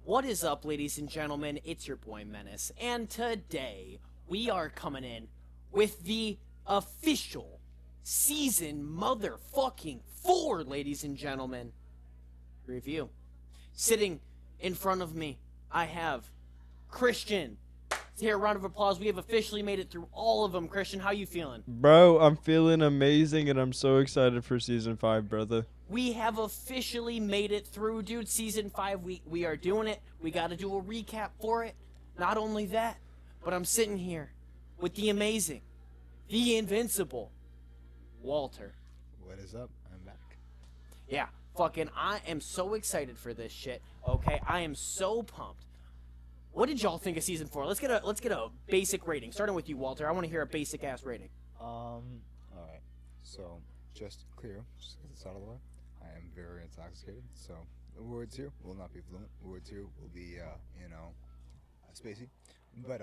What is up, ladies and gentlemen? It's your boy Menace, and today we are coming in with the official season motherfucking 4, ladies and gentlemen, review. Sitting in front of me, I have Christian. Here, a round of applause. We have officially made it through all of them. Christian, how you feeling? Bro, I'm feeling amazing and I'm so excited for season 5, brother. We have officially made it through, dude. Season 5, we are doing it. We got to do a recap for it. Not only that, but I'm sitting here with the amazing, the invincible, Walter. What is up? I'm back. Yeah, fucking, I am so excited for this shit. Okay, I am so pumped. What did y'all think of season 4? Let's get a basic rating. Starting with you, Walter. I want to hear a basic ass rating. All right. So, just clear, just get this out of the way. I am very intoxicated, so the words here will not be fluent. Words here will be, spacey. But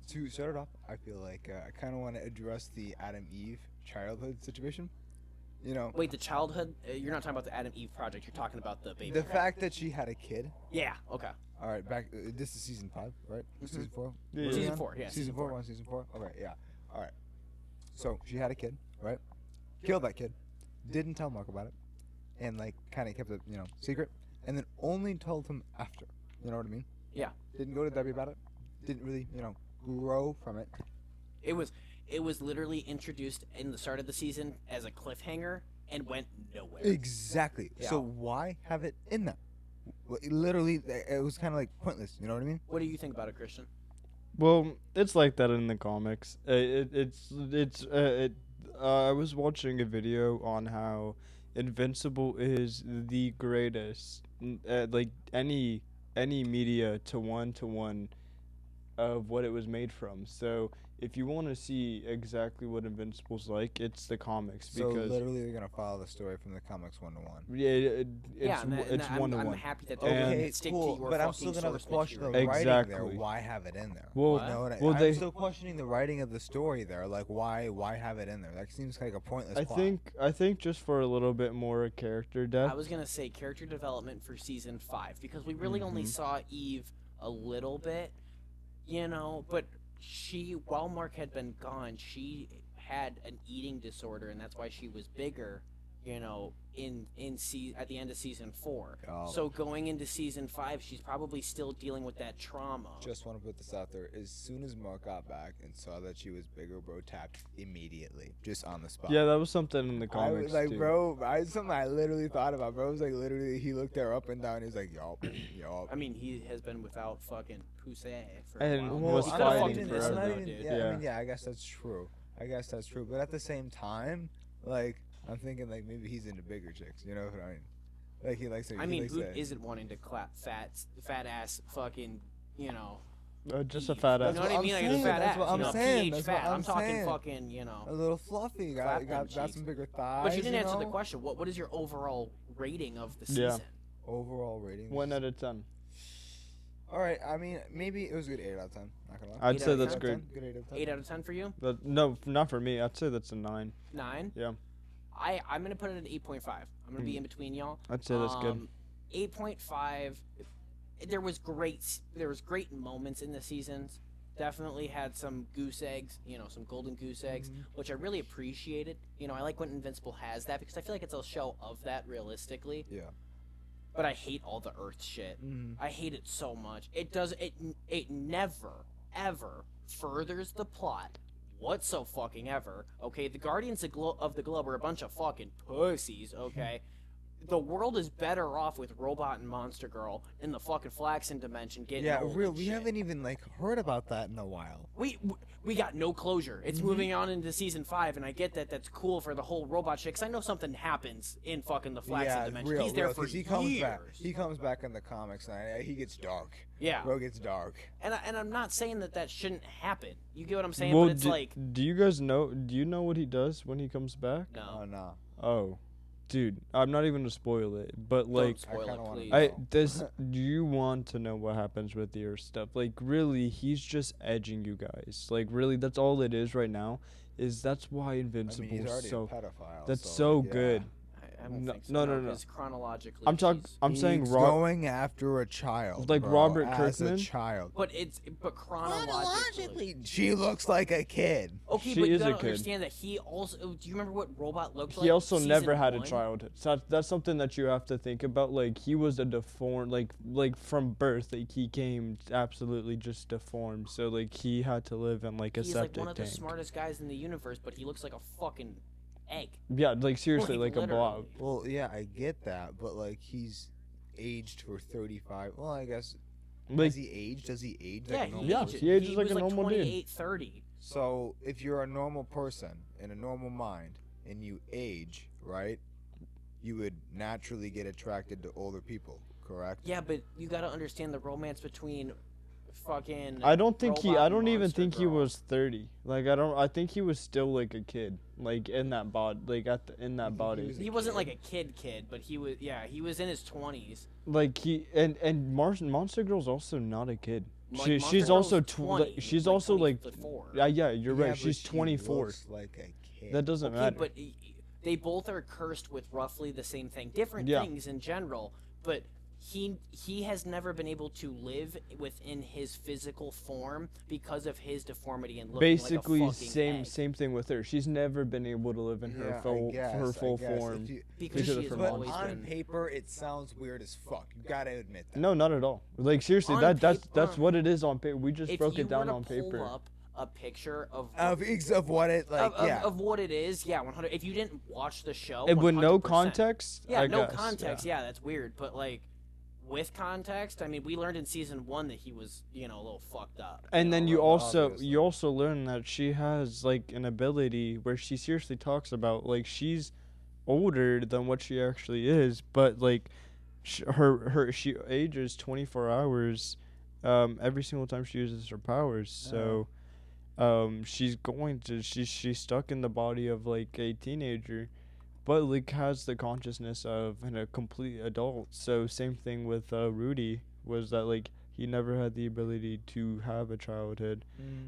to start it off, I feel like I kind of want to address the Adam Eve childhood situation. You know, Wait, the childhood? You're not talking about the Adam Eve project. You're talking about the baby. the fact that she had a kid. Yeah. Okay. All right, back. This is season 5, right? Season 4. Yeah. What are we Season on? 4. Yeah. Season 4. We're on season 4. Okay, yeah. All right. So she had a kid, right? Killed that kid. Didn't tell Mark about it, and like kind of kept it, secret, and then only told him after. You know what I mean? Yeah. Didn't go to Debbie about it. Didn't really, grow from it. It was literally introduced in the start of the season as a cliffhanger and went nowhere. Exactly. Yeah. So why have it in there? Well, literally, it was kind of like pointless. You know what I mean? What do you think about it, Christian? Well, it's like that in the comics. I was watching a video on how Invincible is the greatest, like any media to one of what it was made from. So if you want to see exactly what Invincible's like, it's the comics So because literally, they're gonna follow the story from the comics 1 to 1. yeah, Yeah, it's I'm, one to I'm one. happy that And- they stick cool, to your but I'm fucking still gonna have source a question of material. writing there. Exactly. Why have it in there? Well, What? You know what well, I'm they- still questioning the writing of the story there. Like, why have it in there? That seems like a pointless I plot. think just for a little bit more character depth. I was gonna say character development for season 5 because we really only saw Eve a little bit, but while Mark had been gone, she had an eating disorder, and that's why she was bigger, at the end of season 4. Oh. So going into season 5, she's probably still dealing with that trauma. Just want to put this out there. As soon as Mark got back and saw that she was bigger, bro tapped immediately, just on the spot. Yeah, that was something in the I comics was like, too. bro, something I literally thought about, bro. It was like literally, he looked her up and down. He was like, yup, yup. I mean, he has been without fucking Pusey for And a while. was He's I been don't fighting fucking even- it's innocent, not forever. though, even- dude. yeah, Yeah. I mean, yeah, I guess that's true. But at the same time, like, I'm thinking like maybe he's into bigger chicks. You know what I mean? Like he likes. I mean, likes who that. isn't wanting to clap fat ass fucking, Just a Eve? fat You ass. know what I I'm mean? Like a saying, fat that's ass. what I'm saying, PH that's fat. what I'm I'm talking saying. fucking, A little fluffy. Clap them Got cheeks. some bigger thighs. But you didn't answer the know? question. What is your overall rating of the Yeah. season? Overall rating. 1 out of 10. All right. I mean, maybe it was a good 8 out of 10. Not gonna lie. I'd 8 say out of that's 10? great. Good 8 out of 10. 8 out of 10 for you? No, not for me. I'd say that's a 9. 9? Yeah. I'm gonna put it at 8.5. I'm gonna be in between y'all. I'd say that's good. 8.5. There was great moments in the seasons. Definitely had some goose eggs, some golden goose eggs, which I really appreciated. I like when Invincible has that because I feel like it's a show of that realistically. Yeah. But I hate all the Earth shit. I hate it so much. It never ever furthers the plot whatsoever. Okay, the Guardians of the Globe are a bunch of fucking pussies. Okay. The world is better off with Robot and Monster Girl in the fucking Flaxen dimension getting Yeah, old real. and We shit. haven't even heard about that in a while. We got no closure. It's moving on into season 5, and I get that that's cool for the whole robot shit. 'Cause I know something happens in fucking the Flaxen dimension. real. He's there real, for 'cause he years. comes back. He comes back in the comics, and he gets dark. Yeah, Bro gets dark. and I'm not saying that shouldn't happen. You get what I'm saying? Well, but it's do you guys know? Do you know what he does when he comes back? no. Oh no. Oh, dude, I'm not even gonna spoil it, but Don't like, spoil kinda it, wanna please. know. do you want to know what happens with the Earth stuff? Like, really, he's just edging you guys. Like, really, that's all it is right now. That's why I mean, Invincible he's is already so. a pedophile. That's so so yeah. good. don't No, think so. no, no, no. Because chronologically, I'm saying He's Rob, going after a child, like bro, Robert as Kirkman? a child. but chronologically. She looks like a kid. Okay, She but you is a gotta kid. understand that he also. Do you remember what Robot looked like? he also never season had a 1? childhood. So that's something that you have to think about. Like he was a deformed, like from birth, like he came absolutely just deformed. So like he had to live in like a He's septic like one of the tank. smartest guys in the universe, but he looks like a fucking egg. Yeah, like seriously, like a blob. literally. Well, yeah, I get that, but like he's aged for 35. Well, I guess Like has he aged? Does he age Yeah, like a normal he Yeah, ages. he ages like was a normal dude. 28, 30. So if you're a normal person in a normal mind and you age, right? You would naturally get attracted to older people, correct? Yeah, but you gotta understand the romance between fucking. I don't think Robot I and don't even Monster think he Girl. was 30. Like I think he was still like a kid, like in that bod, like in that think he body. was a He wasn't kid? like a kid, but he was. Yeah, he was in his 20s. Like he and Monster Girl's also not a kid. Like, She Monster she's Girl's also 20, she's like also like 24. yeah, you're Yeah, right. but She's she 24. looks like a kid. That doesn't Okay, matter. but they both are cursed with roughly the same thing. Different Yeah. things in general, but he has never been able to live within his physical form because of his deformity and looking Basically like a fucking egg. same thing with her. She's never been able to live in Yeah, her full I guess, her full I guess. form. If you, Because because she of has her but always on been. paper, it sounds weird as fuck. You gotta admit that. No, not at all. Like seriously, On that's paper- what it is on paper. We just If broke you it down were to on pull paper. up a picture of Of what it like, yeah. of what it is, yeah, 100. If you didn't watch the show, And with no 100%. context, Yeah, I no guess, context. Yeah. That's weird. But like, with context, I mean, we learned in season 1 that he was, a little fucked up. And then know? you well, also obviously. learn that she has like an ability where she seriously talks about like she's older than what she actually is, but like she ages 24 hours every single time she uses her powers. So she's stuck in the body of like a teenager, but like has the consciousness of a complete adult. So same thing with Rudy, was that like he never had the ability to have a childhood,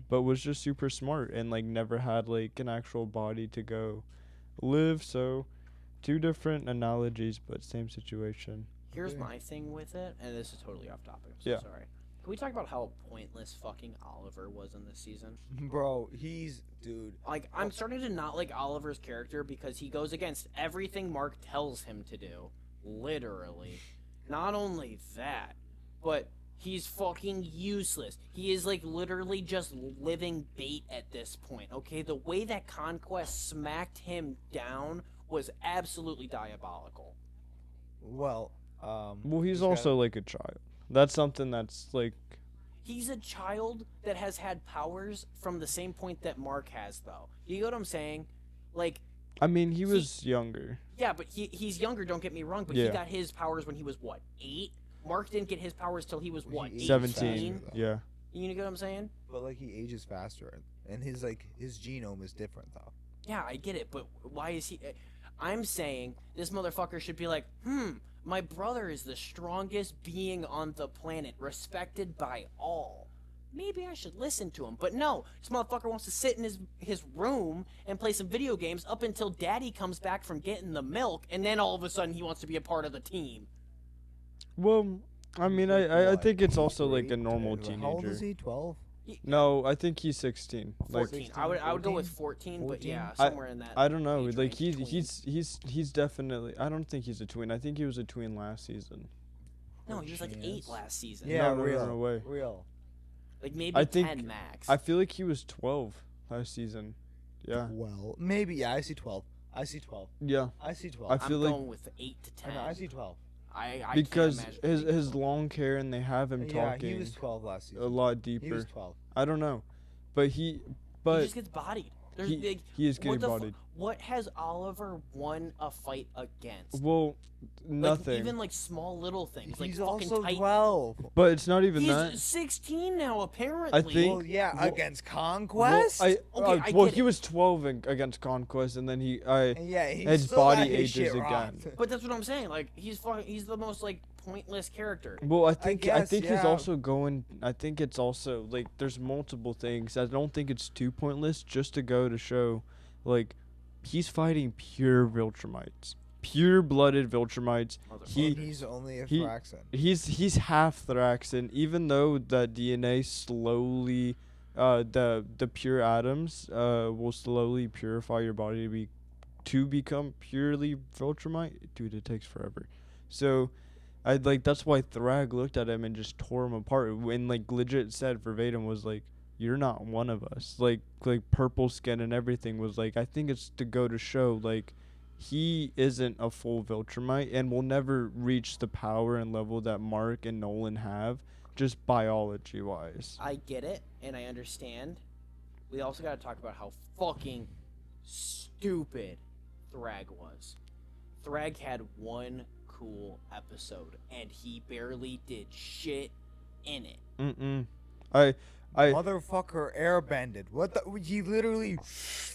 but was just super smart and like never had like an actual body to go live. So two different analogies, but same situation. Here's Okay. my thing with it, and this is totally off topic. I'm so Yeah. sorry. Can we talk about how pointless fucking Oliver was in this season? Bro, dude. Like, I'm starting to not like Oliver's character because he goes against everything Mark tells him to do. Literally. Not only that, but he's fucking useless. He is like literally just living bait at this point, okay? The way that Conquest smacked him down was absolutely diabolical. Well, Well, he's just gotta- also like a child. That's something that's like He's a child that has had powers from the same point that Mark has, though. You get what I'm saying? Like, I mean, he was younger. yeah, but he's younger, don't get me wrong, but Yeah. he got his powers when he was, what, 8? Mark didn't get his powers till he was, what, He 17. faster, though. Yeah. You get what I'm saying? But like he ages faster, and his genome is different though. Yeah, I get it, but why is he... I'm saying this motherfucker should be like, my brother is the strongest being on the planet, respected by all. Maybe I should listen to him. But no, this motherfucker wants to sit in his room and play some video games up until daddy comes back from getting the milk, and then all of a sudden he wants to be a part of the team. Well, I mean, Like, I what, think it's also like a Great. normal How old is teenager. he? 12. No, I think he's 16. Like 14. I would go with 14, but yeah, somewhere in that. I don't know. age Like range, tween. he's definitely. I don't think he's a tween. I think he was a tween last season. No, he was like 8 Chance. last season. Yeah, No, no, real. no way. Real. Like maybe I think- 10 max. I feel like he was 12 last season. Yeah. Well, maybe. Yeah, I see 12. I see 12. Yeah. I see 12. I I'm feel like going with 8 to 10. No, I see 12. I because can't imagine his being his 12. long hair and they have him Yeah, talking he was 12 last season. a lot He deeper. was 12. I don't know, but He but just gets bodied. There's he, like, he is what getting the bodied. what has Oliver won a fight against? Well, nothing. Like, even like small little things, like He's fucking also tight. 12. But it's not even He's that. 16 now, apparently. think- Well, yeah, well- against Well, Conquest. Okay, I well, get he it. was 12 against Conquest, and then Yeah, he his still body got his ages shit again. rocked. But that's what I'm saying. Like he's the most like pointless character. Well, I think guess, he's yeah. also going. I think it's also like there's multiple things. I don't think it's too pointless just to go to show, like, he's fighting pure Viltrumites. pure-blooded Viltrumites. And He he's only a he- Thraxan. he's half Thraxan, even though the DNA slowly, the pure atoms will slowly purify your body to become purely Viltrumite. Dude, it takes forever. So I like that's why Thrag looked at him and just tore him apart. When like legit said verbatim was like, "You're not one of us." Like purple skin and everything was like. I think it's to go to show like he isn't a full Viltrumite and will never reach the power and level that Mark and Nolan have, just biology wise. I get it, and I understand. We also got to talk about how fucking stupid Thrag was. Thrag had one cool episode, and he barely did shit in it. I Motherfucker airbended. What the? He literally.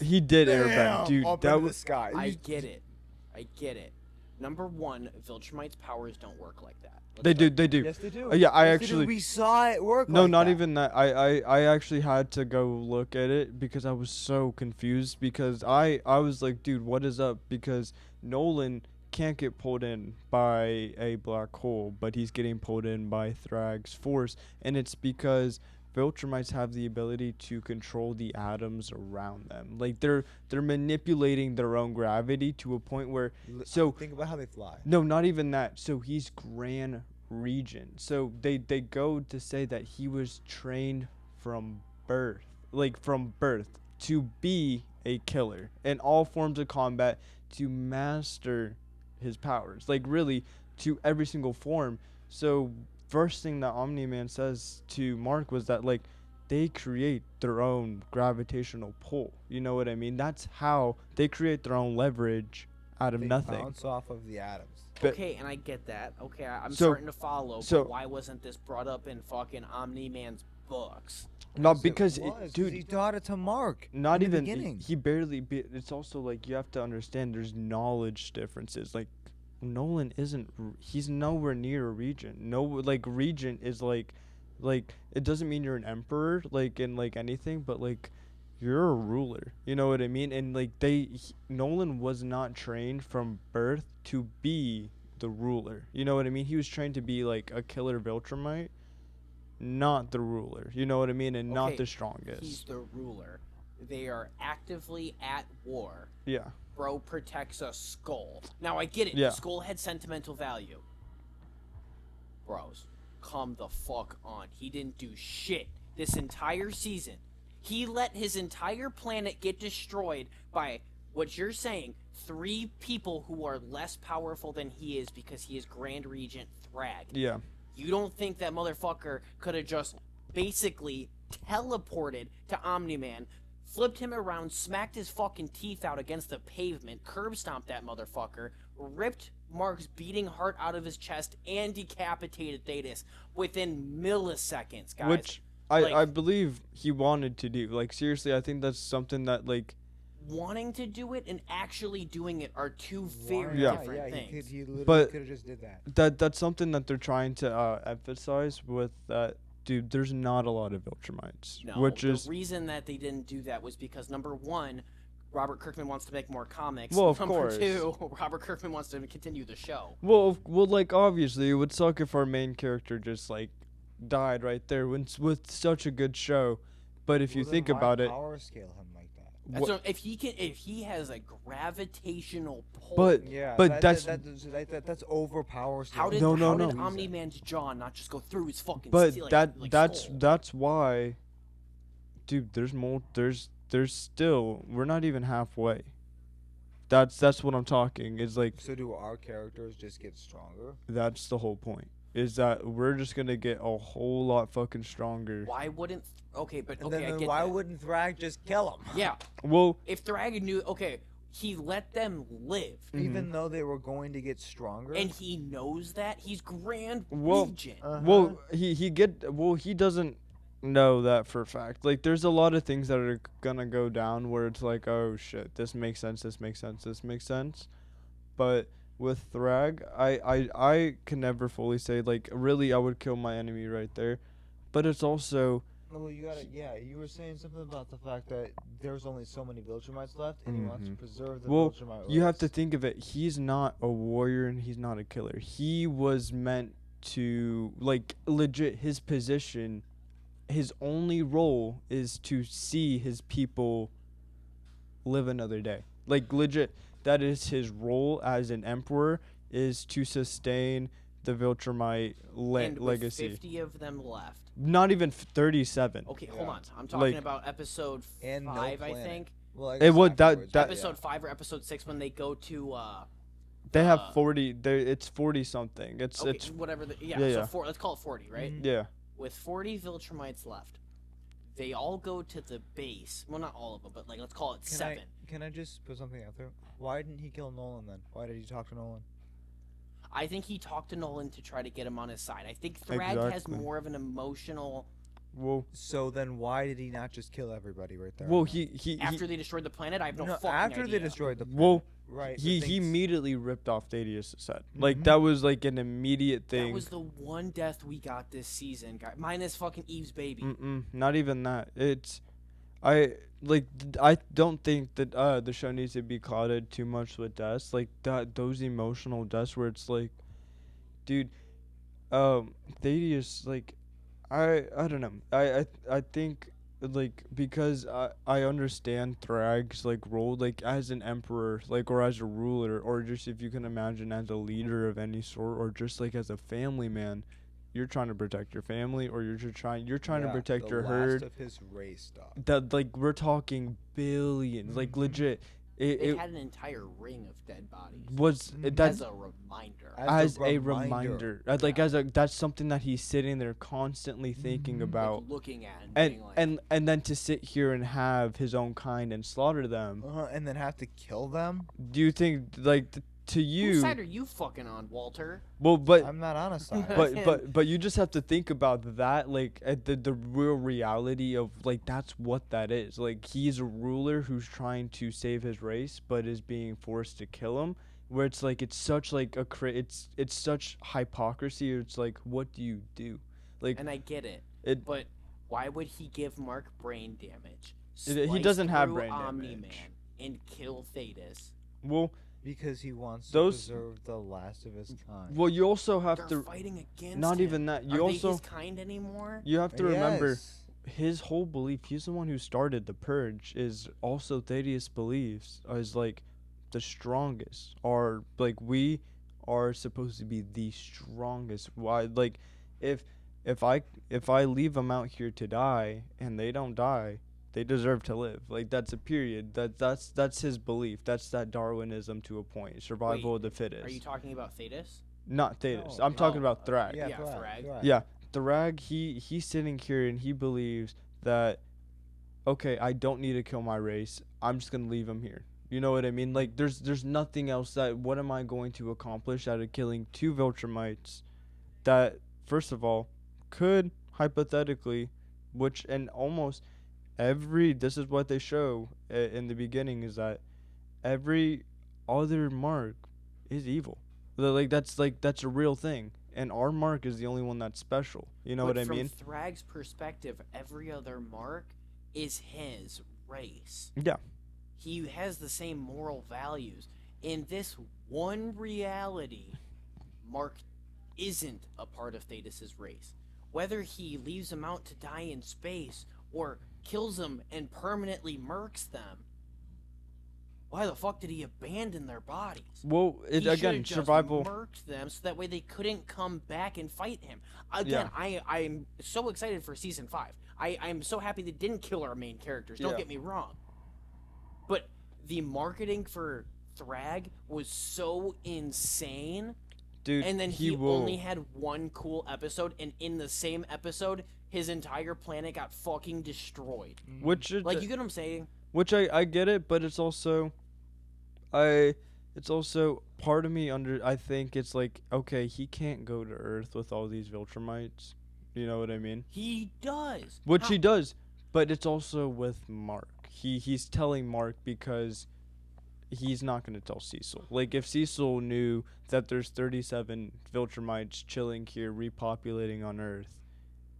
he did Bam, airbend, dude. up That into the was sky. I get it. Number one, Viltrumites' powers don't work like that. they do. Yes, they do. Yeah, I Yes, they do. actually. We saw it work. No, like not that. even that. I actually had to go look at it because I was so confused because I was like, dude, what is up? Because Nolan can't get pulled in by a black hole, but he's getting pulled in by Thrag's force, and it's because Viltrumites have the ability to control the atoms around them. Like they're manipulating their own gravity to a point where so Think about how they fly. no, not even that. So he's Grand Regent. So they go to say that he was trained from birth, to be a killer in all forms of combat, to master his powers. Like really, to every single form. So first thing that Omni-Man says to Mark was that like they create their own gravitational pull. You know what I mean? That's how they create their own leverage out of They nothing. bounce off of the atoms. But- Okay, and I get that. Okay, I'm So- starting to follow. so- but why wasn't this brought up in fucking Omni-Man's books? Not It because was, 'cause dude, he taught it to Mark. not in the even beginning. he barely it's also like you have to understand there's knowledge differences. Like Nolan he's nowhere near a regent. No, like regent is like it doesn't mean you're an emperor like in like anything, but like you're a ruler. You know what I mean? And like Nolan was not trained from birth to be the ruler. You know what I mean? He was trained to be like a killer Viltrumite, not the ruler. You know what I mean? And not Okay, the strongest. He's the ruler. They are actively at war. Yeah. Bro protects a skull. Now I get it. Yeah. The skull had sentimental value. Bros, come the fuck on. He didn't do shit this entire season. He let his entire planet get destroyed by what you're saying, 3 people who are less powerful than he is because he is Grand Regent Thrag. Yeah. You don't think that motherfucker could have just basically teleported to Omni-Man, flipped him around, smacked his fucking teeth out against the pavement, curb stomped that motherfucker, ripped Mark's beating heart out of his chest, and decapitated Thetis within milliseconds, guys. Which Like- I believe he wanted to do. Like seriously, I think that's something that like Wanting to do it and actually doing it are two very Yeah. different things. He literally But- could have just did that. that's something that they're trying to emphasize with that. Dude, there's not a lot of Viltrumites, No, which the is reason that they didn't do that was because number one, Robert Kirkman wants to make more comics. Well, of number course. 2, Robert Kirkman wants to continue the show. well, like obviously it would suck if our main character just like died right there with such a good show. But if you Well, then think why about it, power scale him like that. That's what, if he has a gravitational pull. But- Yeah, But that's- that's overpower scale. how did No, how no, did no. Omni-Man's jaw not just go through his fucking? but like, that's skull? why, dude. There's still we're not even halfway. That's what I'm talking. Is like So do our characters just get stronger? that's the whole point. Is that we're just gonna get a whole lot fucking stronger. Why wouldn't? Okay, but And okay, I then get why that. wouldn't Thrag just kill him? Yeah, Well, if Dragon knew, okay, he let them live, Even though they were going to get stronger. and he knows that he's Grand Well, Regent. well, he doesn't know that for a fact. Like, there's a lot of things that are gonna go down where it's like, oh shit, this makes sense, this makes sense, this makes sense. But with Thrag, I can never fully say like, really, I would kill my enemy right there. But it's also Well, you gotta. Yeah, you were saying something about the fact that there's only so many Viltrumites left, and he wants to preserve the Well, Viltrumite race. you have to think of it. He's not a warrior and he's not a killer. He was meant to, like, legit, his position, his only role is to see his people live another day. Like, legit, that is his role as an emperor, is to sustain the Viltrumite And with legacy. 50 of them left. Not even 37. Okay, hold Yeah. on. I'm talking Like- about episode And no 5, I planet. think. Well, I It guess would- that- afterwards, that- but Episode 5 or episode 6 when they go to They have Uh, 40. It's 40 something. It's okay, it's whatever the yeah, so yeah. let's call it 40, right? yeah. With 40 Viltrumites left. They all go to the base. Well, not all of them, but like let's call it 7. Can I just put something out there? Why didn't he kill Nolan then? Why did he talk to Nolan? I think he talked to Nolan to try to get him on his side. I think Thrag has Exactly. more of an emotional. Well, So then why did he not just kill everybody right there? well, and then? he After they destroyed the planet, I have no, fucking after idea. they destroyed the planet. well, right. he but he things- immediately ripped off Thaddeus' head. Like Mhm. that was like an immediate thing. That was the one death we got this season, guy. Minus fucking Eve's baby. Not even that. I don't think that the show needs to be clouded too much with deaths. Like those emotional deaths where it's like, dude, Thaddeus, like, I don't know. I think like because I understand Thrag's like role like as an emperor like or as a ruler or just if you can imagine as a leader of any sort or just like as a family man. You're trying to protect your family, or you're trying to Yeah, protect the your last herd. of his race, dog. That like we're talking billions, like legit. They It had an entire ring of dead bodies. was Mhm. that's As a reminder. as a reminder. Like as a that's something that he's sitting there constantly thinking Mhm. about, Like, looking at and, and being like, and then to sit here and have his own kind and slaughter them. and then have to kill them. Do you think like to whose you? side are you fucking on, Walter? Well, but I'm not on a side. but you just have to think about that like the real reality of like that's what that is. Like he's a ruler who's trying to save his race but is being forced to kill him, where it's like it's such like it's such hypocrisy. It's like what do you do? Like And I get it. it But why would he give Mark brain damage? He slice doesn't have through brain Omni-Man damage. and kill Thaddeus? well Because he wants Those- to preserve the last of his kind. well you also have They're to fighting against not him. even that you Are also they his kind anymore? you have to remember Yes. his whole belief, he's the one who started the purge, is also Thaddeus believes is like the strongest, or like we are supposed to be the strongest. Why like if I leave them out here to die and they don't die, they deserve to live. Like that's a period. That's his belief. That's that Darwinism to a point. Survival Wait, of the fittest. Are you talking about Thaddeus? Not Thaddeus. No. I'm talking Oh, about Thrag. Yeah, Thrag, Thrag. Thrag. Yeah, Thrag, he's sitting here and he believes that, okay, I don't need to kill my race. I'm just gonna leave him here. You know what I mean? Like, there's nothing else that. What am I going to accomplish out of killing 2 Viltrumites that, first of all, could hypothetically, which and almost every this is what they show in the beginning is that every other mark is evil. Like that's a real thing, and our mark is the only one that's special. You know But what I mean? From Thrag's perspective, every other mark is his race. Yeah. He has the same moral values. In this one reality, Mark isn't a part of Thaddeus' race. Whether he leaves them out to die in space or kills them and permanently murks them, why the fuck did he abandon their bodies? Well, He again, should've just survival. murked them so that way they couldn't come back and fight him. Again, I'm so excited for season 5. I'm so happy they didn't kill our main characters. Don't Yeah. get me wrong. But the marketing for Thrag was so insane. Dude, And then he will. only had one cool episode, and in the same episode, his entire planet got fucking destroyed. Which is, Like, you get what I'm saying? which I get it, but it's also, it's also part of me I think it's like, okay, he can't go to Earth with all these Viltrumites. You know what I mean? He does. Which How- he does, but it's also with Mark. He's telling Mark because he's not going to tell Cecil. Like if Cecil knew that there's 37 Viltrumites chilling here repopulating on Earth,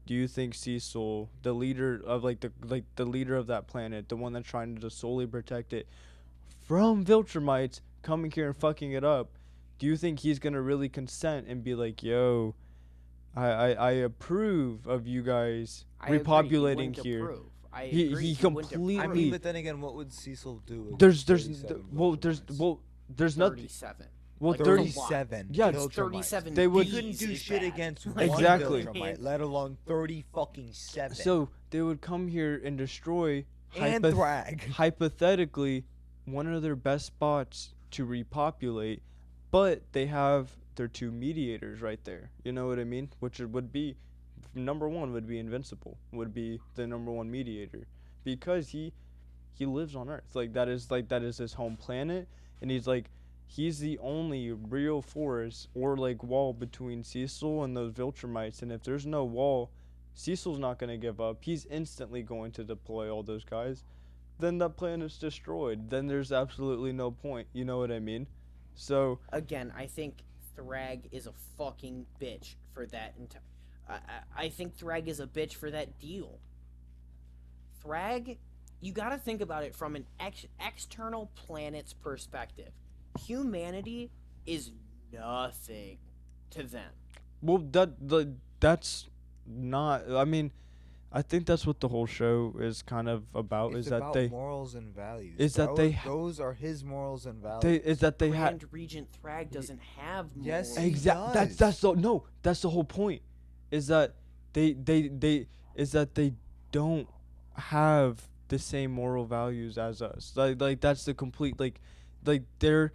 do you think Cecil, the leader of the leader of that planet, the one that's trying to just solely protect it from Viltrumites coming here and fucking it up, do you think he's gonna really consent and be like, yo, I approve of you guys I agree, he repopulating wouldn't here. approve. I He- agree, he wouldn't completely- I approve. mean, but then again, what would Cecil do? There's against there's 37 well there's Viltrumites? well there's nothing. 37. Well, Like, 37. Yeah, It's Viltrumites. 37. They would- He couldn't bees do is shit bad. against Like, one Exactly. Viltrumite, let alone 30 fucking 7. So they would come here and destroy and Thrag. hypothetically one of their best spots to repopulate, but they have their 2 mediators right there. You know what I mean? Which would be number 1 would be Invincible, would be the number 1 mediator, because he lives on Earth. That is his home planet, and he's the only real force or wall between Cecil and those Viltrumites. And if there's no wall, Cecil's not going to give up. He's instantly going to deploy all those guys. Then that planet's destroyed. Then there's absolutely no point. You know what I mean? So Again, I think Thrag is a fucking bitch for that. I think Thrag is a bitch for that deal. Thrag, you gotta think about it from an external planet's perspective. Humanity is nothing to them. well that's not. I mean, I think that's what the whole show is kind of about. It's is that about they morals and values. is that they ha- those are his morals and values. they had Grand Regent Thrag doesn't have Yes, morals. he exactly. does. That's the whole point. Is that they don't have the same moral values as us. That's the complete their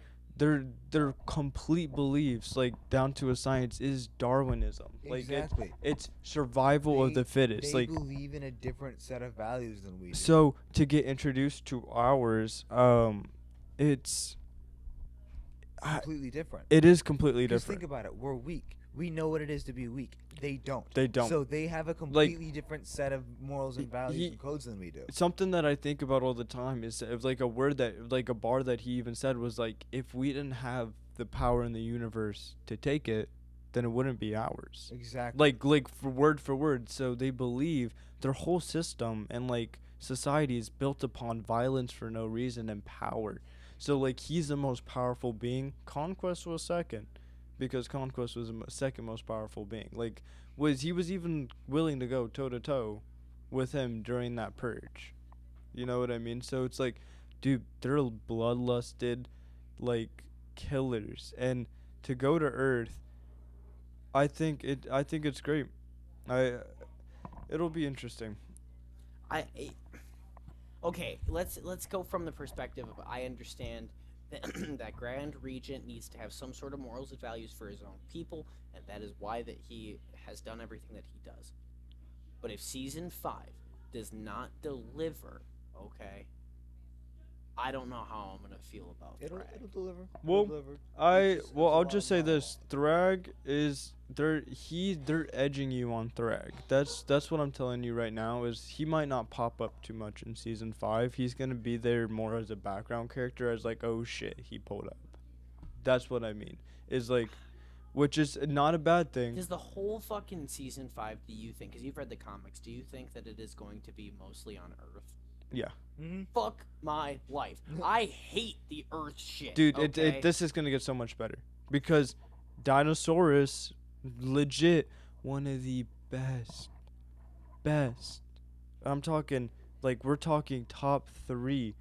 complete beliefs, down to a science, is Darwinism. Exactly. It's survival of the fittest. They believe in a different set of values than we do. So to get introduced to ours, it's Completely different. it is completely Just different. think about it. We're weak. We know what it is to be weak. They don't. They don't. So they have a completely different set of morals and values and codes than we do. Something that I think about all the time is a word that a bar that he even said was if we didn't have the power in the universe to take it, then it wouldn't be ours. Exactly. For word. So they believe their whole system and society is built upon violence for no reason and power. So he's the most powerful being. Conquest was second, because Conquest was the second most powerful being. He was even willing to go toe to toe with him during that purge. You know what I mean? So it's dude, they're bloodlusted killers, and to go to Earth, I think it's great. It'll be interesting. Okay, let's go from the perspective of, I understand that that Grand Regent needs to have some sort of morals and values for his own people, and that is why that he has done everything that he does. But if season 5 does not deliver, okay, I don't know how I'm gonna feel about It'll Thrag. deliver. Well, It'll deliver. I'll just say this: Thrag is they're edging you on Thrag. That's what I'm telling you right now. Is he might not pop up too much in season 5. He's gonna be there more as a background character, as oh shit, he pulled up. That's what I mean. Which is not a bad thing. Does the whole fucking season 5, do you think, because you've read the comics, do you think that it is going to be mostly on Earth? Yeah. Mm-hmm. Fuck my life. I hate the Earth shit. Dude, okay? this is gonna get so much better, because Dinosaurus, legit one of the best. I'm talking we're talking top 3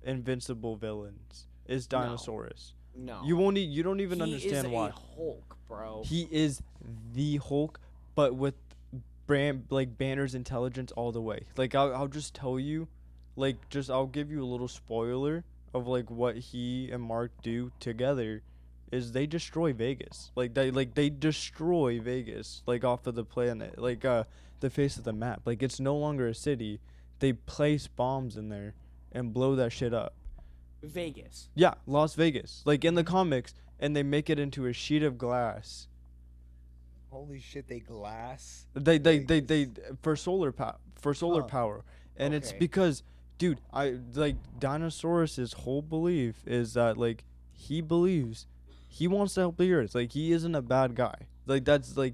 Invincible villains is No. Dinosaurus. No. You don't even he understand is why. a Hulk, bro. He is the Hulk, but with Banner's intelligence all the way. I'll just tell you, I'll give you a little spoiler of what he and Mark do together, is they destroy Vegas. They destroy Vegas off of the planet, the face of the map. It's no longer a city. They place bombs in there and blow that shit up. Vegas. Yeah, Las Vegas. In the comics, and they make it into a sheet of glass. Holy shit, they glass. They for solar Huh. power. And it's Okay. because, dude, Dinosaurus's whole belief is that he believes he wants to help the Earth. He isn't a bad guy.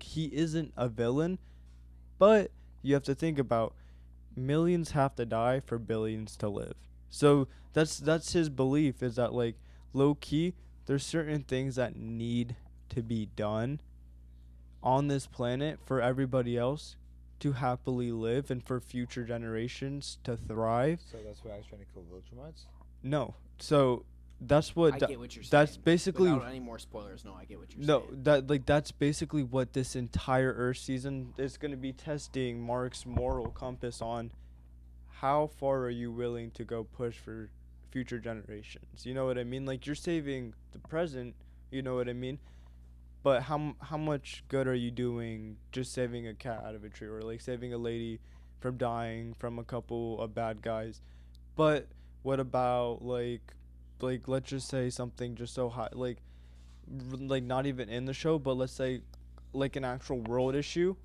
He isn't a villain. But you have to think about millions have to die for billions to live. So that's his belief, is that like low key there's certain things that need to be done on this planet for everybody else to happily live and for future generations to thrive. So that's why I was trying to kill Viltrumites. No. So that's what I get what you're saying. that's basically Without any more spoilers, no, I get what you're no, saying. that's basically what this entire Earth season is going to be testing Mark's moral compass on. How far are you willing to go push for future generations? You know what I mean? Like, you're saving the present, you know what I mean? But how much good are you doing just saving a cat out of a tree, or like saving a lady from dying from a couple of bad guys? But what about like let's just say something just so high, like not even in the show, but let's say like an actual world issue,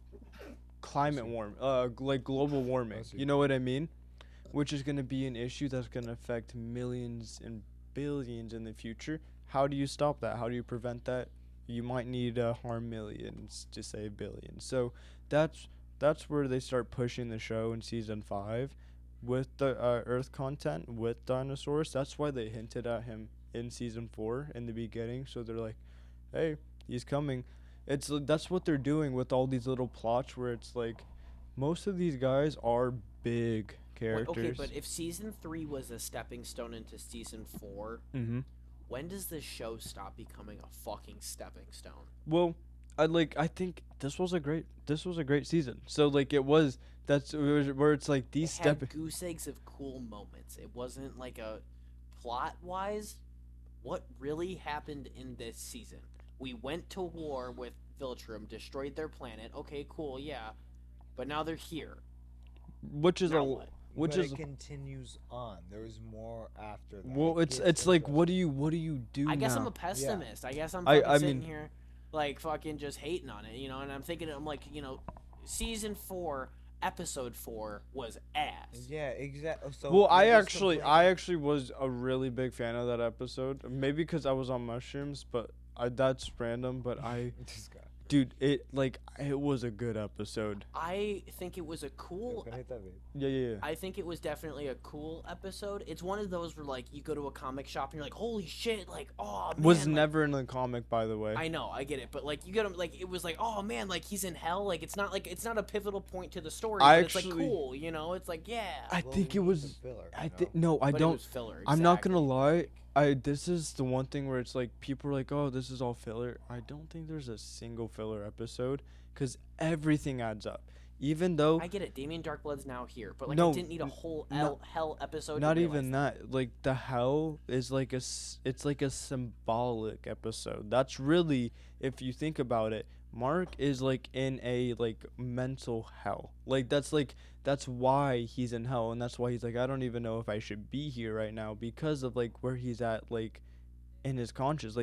like global warming. see. You know what I mean? Which is going to be an issue that's going to affect millions and billions in the future. How do you stop that? How do you prevent that? You might need to harm millions to save billions. So that's where they start pushing the show in season 5 with the Earth content with dinosaurs. That's why they hinted at him in season 4 in the beginning. So they're like, hey, he's coming. That's what they're doing with all these little plots where it's like most of these guys are big characters. Okay, but if season 3 was a stepping stone into season 4, Mm-hmm. when does this show stop becoming a fucking stepping stone? Well, I think this was a great season. So like it was where it's like these It had step. goose eggs of cool moments. It wasn't like a plot wise. What really happened in this season? We went to war with Viltrum, destroyed their planet. Okay, cool, yeah, but now they're here. Which is Now a what? which but is it continues on. There is more after that. well, It it's gets like what interesting. do you do I guess now? I'm a pessimist. I guess I'm I- fucking I sitting mean- here, like fucking just hating on it, you know. And I'm thinking, I'm like, you know, season 4, episode 4 was ass. Yeah, exactly. So Well, I you're just actually was a really big fan of that episode. Maybe because I was on mushrooms, but that's random. But This guy. dude, it was a good episode. I think it was a cool. Gonna hit that vape. Yeah. I think it was definitely a cool episode. It's one of those where like you go to a comic shop and you're like, holy shit, like oh man. Was like, never in the comic, by the way. I know, I get it, but like you get him, like it was like, oh man, like he's in hell. Like it's not a pivotal point to the story. I But it's like actually- cool, you know. It's like yeah. I Well, think we it need was. some filler, I you think know? no, I But it don't. was filler. I'm not gonna exactly. lie. This is the one thing where it's like people are like, oh, this is all filler. I don't think there's a single filler episode because everything adds up. Even though I get it. Damien Darkblood's now here, but like No, I didn't need a whole no- hell episode. not to realize even that, like the hell is like it's like a symbolic episode. That's really, if you think about it, Mark is like in a like mental hell. That's why he's in hell, and that's why he's like, I don't even know if I should be here right now because of like where he's at, like in his conscience.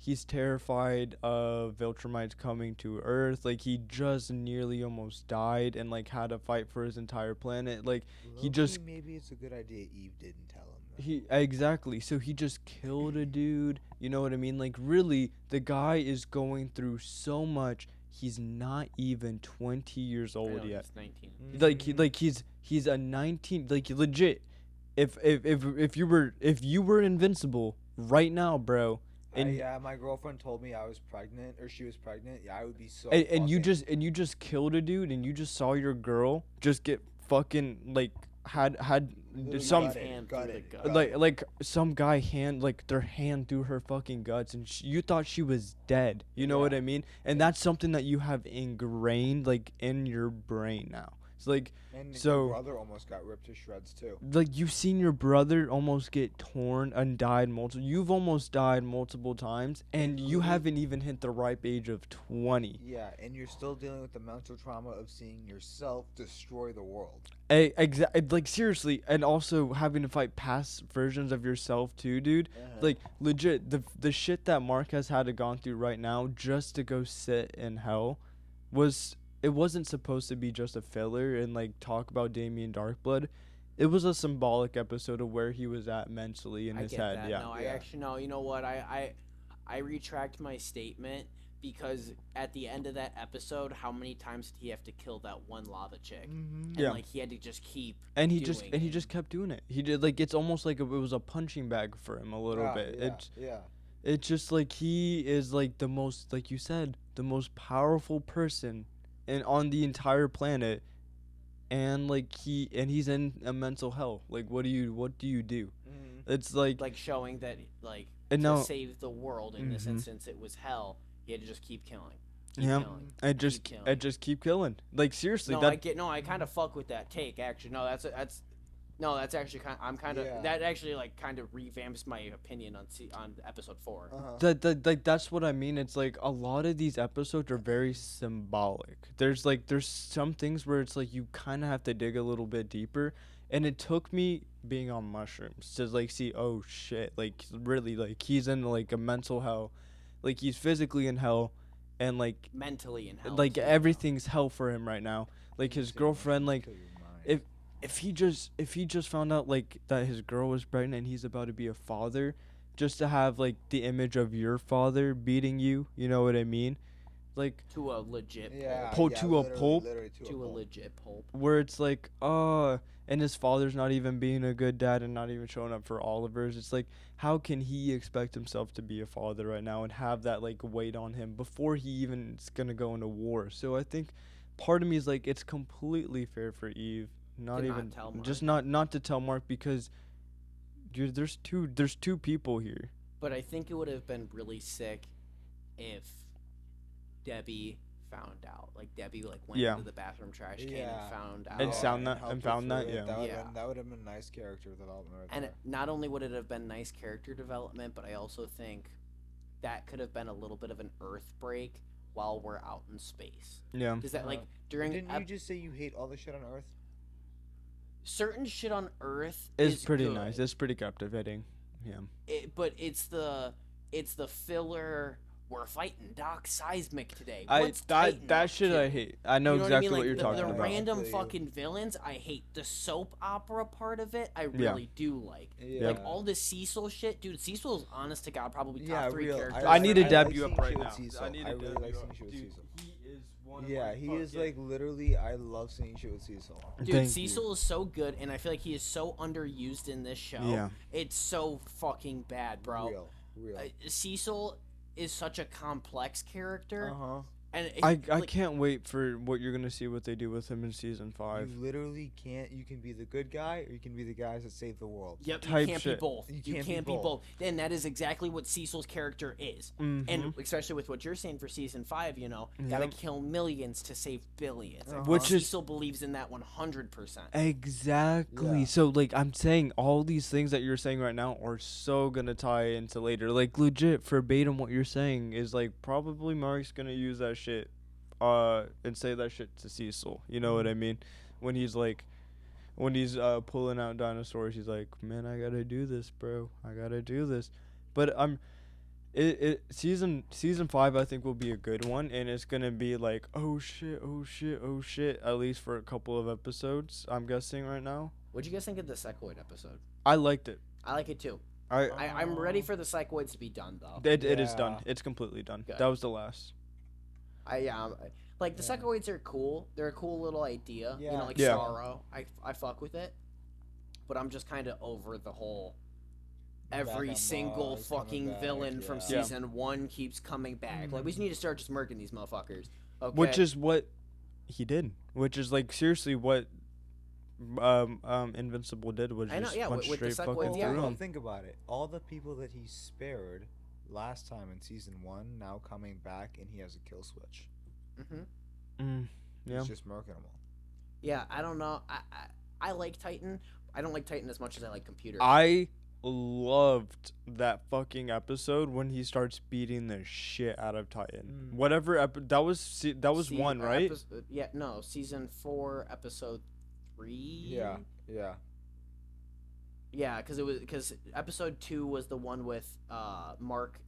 He's terrified of Viltrumites coming to Earth. Like he just nearly almost died and like had to fight for his entire planet. Like he Low-key, just maybe it's a good idea Eve didn't tell him. That. he exactly. So he just killed a dude. You know what I mean? Like really, the guy is going through so much. He's not even 20 years I know, old yet. he's 19. He's a 19, like legit. If you were invincible right now, bro, and Yeah, my girlfriend told me I was pregnant, or she was pregnant. Yeah, I would be so. and you fucking- just killed a dude, and you just saw your girl just get fucking like had Literally some gutted, hand through the gutted, gut. gutted. like some guy their hand through her fucking guts, and you thought she was dead. You know what Yeah. I mean? And that's something that you have ingrained like in your brain now. It's like And so- your brother almost got ripped to shreds too. you've seen your brother almost get torn and died multiple. You've almost died multiple times, and you literally- haven't even hit the ripe age of 20. Yeah, and you're still dealing with the mental trauma of seeing yourself destroy the world. Like seriously, and also having to fight past versions of yourself too, dude. Like legit, the shit that Mark has had to gone through right now just to go sit in hell wasn't supposed to be just a filler and like talk about Damien Darkblood. It was a symbolic episode of where he was at mentally in I his get head. that. Yeah. No, I Yeah. actually no. You know what? I retract my statement because at the end of that episode, how many times did he have to kill that one lava chick? Mm-hmm. And Yeah. like he had to just keep And he doing he it. just kept doing it. He did, like, it's almost like it was a punching bag for him a little bit. It's just like he is like the most, like you said, the most powerful person on the entire planet, and like he's in a mental hell. Like, what do you do? Mm-hmm. It's like showing that like and to now save the world in this Mhm. instance it was hell. He had to just keep killing. Keep yeah, killing. I just keep I killing. just keep killing. Like, seriously, No, that I kind of fuck with that take actually. No, that's actually I'm kind of Yeah. that actually like kind of revamps my opinion on episode 4. Uh-huh. that that's what I mean. It's like a lot of these episodes are very symbolic. There's some things where it's like you kind of have to dig a little bit deeper, and it took me being on mushrooms to like see, oh shit, like really, like he's in like a mental hell, like he's physically in hell, and like Mentally in hell. like too, everything's hell for him right now. Like his girlfriend, like if he just found out like that his girl was pregnant and he's about to be a father, just to have like the image of your father beating you know what I mean? Like to a legit to a pulp? to a legit pulp. where it's like, and his father's not even being a good dad and not even showing up for Oliver's. It's like, how can he expect himself to be a father right now and have that like weight on him before he even is gonna go into war? So I think part of me is like, it's completely fair for Eve not To not even tell just Mark. not to tell Mark, because dude, there's two people here. But I think it would have been really sick if Debbie found out. Like Debbie like went Yeah. into the bathroom trash can Yeah. and found out. And found that- helped and her found that, through it. yeah. Yeah. That would have been nice character development right And there. not only would it have been nice character development, but I also think that could have been a little bit of an earth break while we're out in space. Yeah. Does that like during Didn't you just say you hate all the shit on Earth? certain shit on Earth It's is pretty good. nice. It's pretty captivating. Yeah. But it's the filler. We're fighting Doc Seismic today. I What's Titan that up shit to? I hate. I know You know exactly what, I mean? what Like, you're the, talking the about. random I feel you. fucking villains, I hate. The soap opera part of it, I really do like. Yeah. Like all the Cecil shit, dude. Cecil is honest to God probably top Yeah, 3 real. characters. I need to like dab you seeing up right shit with now. Cecil. I need I to really dab like you seeing up. shit with Dude, Cecil. he is one of Yeah, my he is fucking- like literally. I love seeing shit with Cecil. Dude, Thank Cecil you. is so good, and I feel like he is so underused in this show. Yeah. It's so fucking bad, bro. Real. Cecil is such a complex character, Uh-huh. and I like, can't wait for what you're gonna see what they do with him in season 5. You literally can't. You can be the good guy, or you can be the guys that save the world. Yep, you type can't shit. be both. You You can't can't, be be both. both. And that is exactly what Cecil's character is. Mhm. And especially with what you're saying for season 5, gotta Yep. kill millions to save billions. Like, Which is- Cecil believes in that 100%. Exactly. Yeah. So like I'm saying, all these things that you're saying right now are so gonna tie into later. Like legit verbatim, what you're saying is like probably Mark's gonna use that shit, and say that shit to Cecil. You know what I mean? When he's pulling out dinosaurs, he's like, man, I gotta do this, bro. I gotta do this. But season 5 I think will be a good one, and it's gonna be like, oh shit, at least for a couple of episodes, I'm guessing right now. What'd you guys think of the Psychoid episode? I liked it. I like it too. I I'm ready for the Psychoids to be done, though. it is done. Yeah. It's completely done. Good. That was the last. Like, the Psychoids are cool. They're a cool little idea. Yeah. Like Yeah. Starro. I fuck with it. But I'm just kind of over the whole... Back Every on single Mars, coming fucking back, villain from yeah. season 1 keeps coming back. Like, we just need to start just murking these motherfuckers. Okay. Which is what he did. Which is like seriously what Invincible did, was I know, just yeah, punch with the straight Psychoids, fucking yeah. through Well, him. think about it. All the people that he spared last time in season 1 now coming back, and he has a kill switch. Yeah. He's just murking them all. Yeah, I don't know. I like Titan. I don't like Titan as much as I like Computer. I loved that fucking episode when he starts beating the shit out of Titan. Mm. Whatever that was one, right? Season 4, episode 3. Yeah. Yeah, because episode 2 was the one with Mark,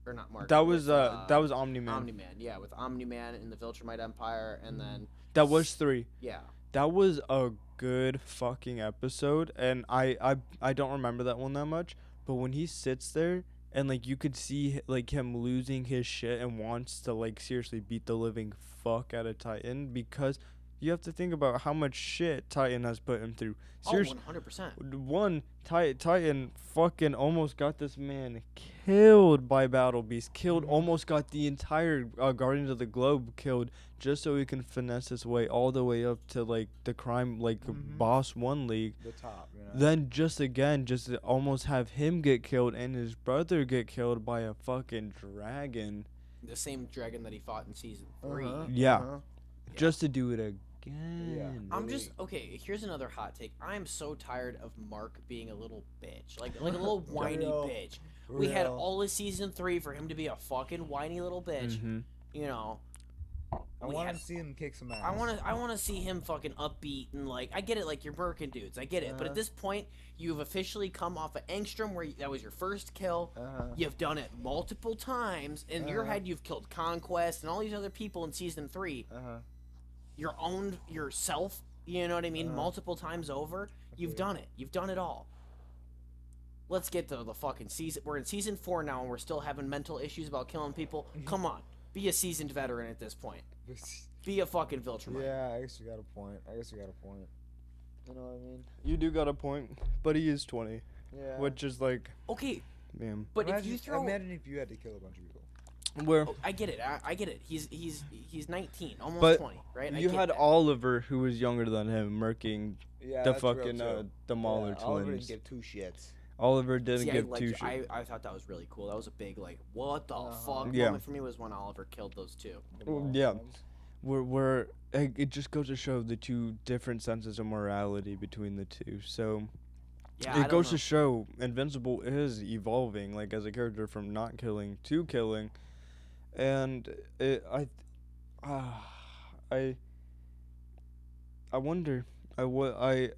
or not Mark. That with, was Omni-Man. Omni-Man. Yeah, with Omni-Man in the Viltrumite Empire, and then That was 3. yeah. That was a good fucking episode, and I don't remember that one that much, but when he sits there and like you could see like him losing his shit and wants to like seriously beat the living fuck out of Titan, because you have to think about how much shit Titan has put him through. Oh, Seriously, 100%. one Titan fucking almost got this man killed by Battle Beast. Killed, almost got the entire Guardians of the Globe killed, just so he can finesse his way all the way up to like the crime like boss 1 league. The top, you know. Then just to almost have him get killed and his brother get killed by a fucking dragon. The same dragon that he fought in season 3. Yeah. Just to do it again. I'm just okay. Here's another hot take. I am so tired of Mark being a little bitch, like a little whiny bitch. We had all of season 3 for him to be a fucking whiny little bitch. You know. I want to see him kick some ass. I want to see him fucking upbeat and like. I get it, like you're Birkin dudes. I get it, but at this point, you've officially come off of Engstrom, where that was your first kill. You've done it multiple times. In your head, you've killed Conquest and all these other people in season 3. You're owned yourself, you know what I mean, multiple times over. You've done it. You've done it all. Let's get to the fucking season. We're in season 4 now, and we're still having mental issues about killing people. Come on. Be a seasoned veteran at this point. Be a fucking Viltrumite. Yeah, I guess you got a point. You know what I mean? You do got a point, but he is 20, Yeah. which is like, Okay, man. but if you throw... Imagine if you had to kill a bunch of people. Where Oh, I get it. I get it. He's 19, almost But 20, right? you had Oliver, who was younger than him, murking Yeah, the that's real fucking too. the Mauler Oliver didn't twins. give two shits. Oliver didn't See, give two shit. I thought that was really cool. That was a big, like, what the fuck Yeah. moment for me was when Oliver killed those two. Yeah. We're it just goes to show the two different senses of morality between the two. So Yeah, I it don't goes know. to show Invincible is evolving, like as a character from not killing to killing, and I wonder I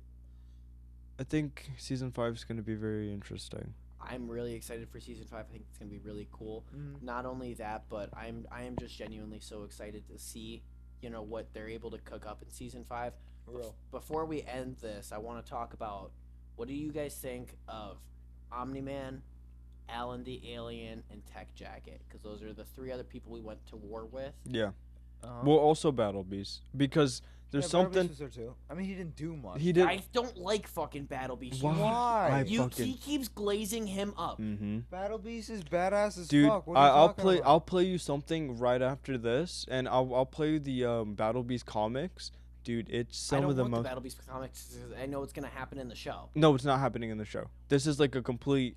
think season 5 is going to be very interesting. I'm really excited for season 5. I think it's gonna be really cool. Not only that, but I am just genuinely so excited to see, you know, what they're able to cook up in season 5. Real. Before we end this, I want to talk about what do you guys think of Omni-Man, Alan the Alien, and Tech Jacket? Because those are the 3 other people we went to war with. Yeah. Well, also Battle Beast, because there's something Was there too. I mean, he didn't do much. he did. I don't like fucking Battle Beast. Why? He keeps glazing him up. Battle Beast is badass as Dude, fuck. What are you talking about? I'll play you something right after this, and I'll play you the Battle Beast comics. Dude, it's I some don't of the want most. the Battle Beast comics. I know it's gonna happen in the show. No, it's not happening in the show. This is like a complete.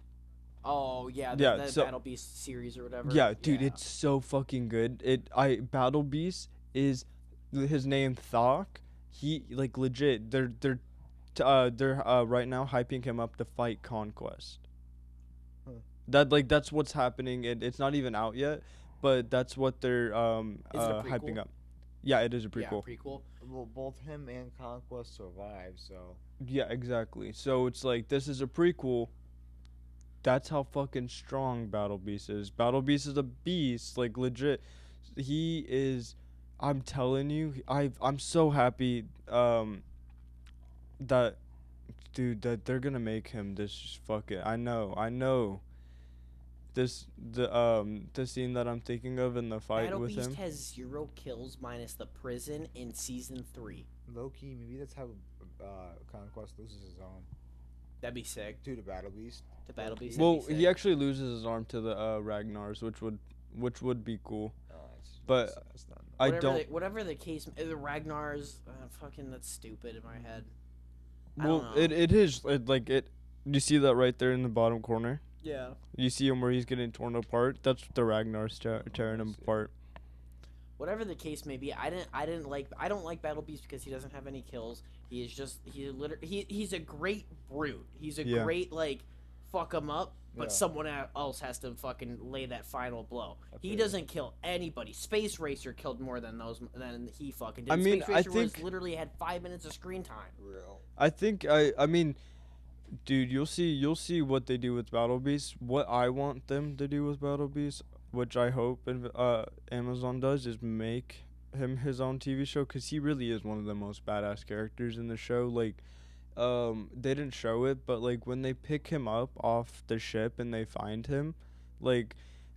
Oh yeah, Yeah, the so- Battle Beast series or whatever. Yeah, dude, it's so fucking good. Battle Beast is his name Thok. He like legit. They're right now hyping him up to fight Conquest. That's what's happening. It's not even out yet, but that's what they're Is it a prequel? hyping up. Yeah, it is a prequel. Yeah, prequel. Well, both him and Conquest survived, so. Yeah, exactly. So it's like this is a prequel. That's how fucking strong Battle Beast is. Battle Beast is a beast, like legit. He is. I'm telling you, I'm so happy that dude that they're gonna make him this fucking. I know. The scene that I'm thinking of in the fight Battle with Beast him. has 0 kills minus the prison in season 3. Low key, maybe that's how Conquest loses his arm. That'd be sick. To the Battle Beast. The Battle Beast. Well, that'd be he sick. actually loses his arm to the Ragnars, which would be cool. But that's not. I Whatever don't. whatever the case, the Ragnars. Fucking, that's stupid in my head. I Well, don't know. it is like it. You see that right there in the bottom corner. Yeah. You see him where he's getting torn apart. That's the Ragnar's tearing him see. apart. Whatever the case may be, I don't like Battle Beast because he doesn't have any kills. He is just he's a great brute. He's a Yeah. great like fuck him up, but Yeah. someone else has to fucking lay that final blow. He feel doesn't kill anybody. Space Racer killed more than than he fucking did. I mean, Space I Racer think- literally had 5 minutes of screen time. Real. I think I mean, dude, you'll see what they do with Battle Beast. What I want them to do with Battle Beast, which I hope Amazon does, is make him his own TV show, because he really is one of the most badass characters in the show. Like, they didn't show it, but like when they pick him up off the ship and they find him, Like,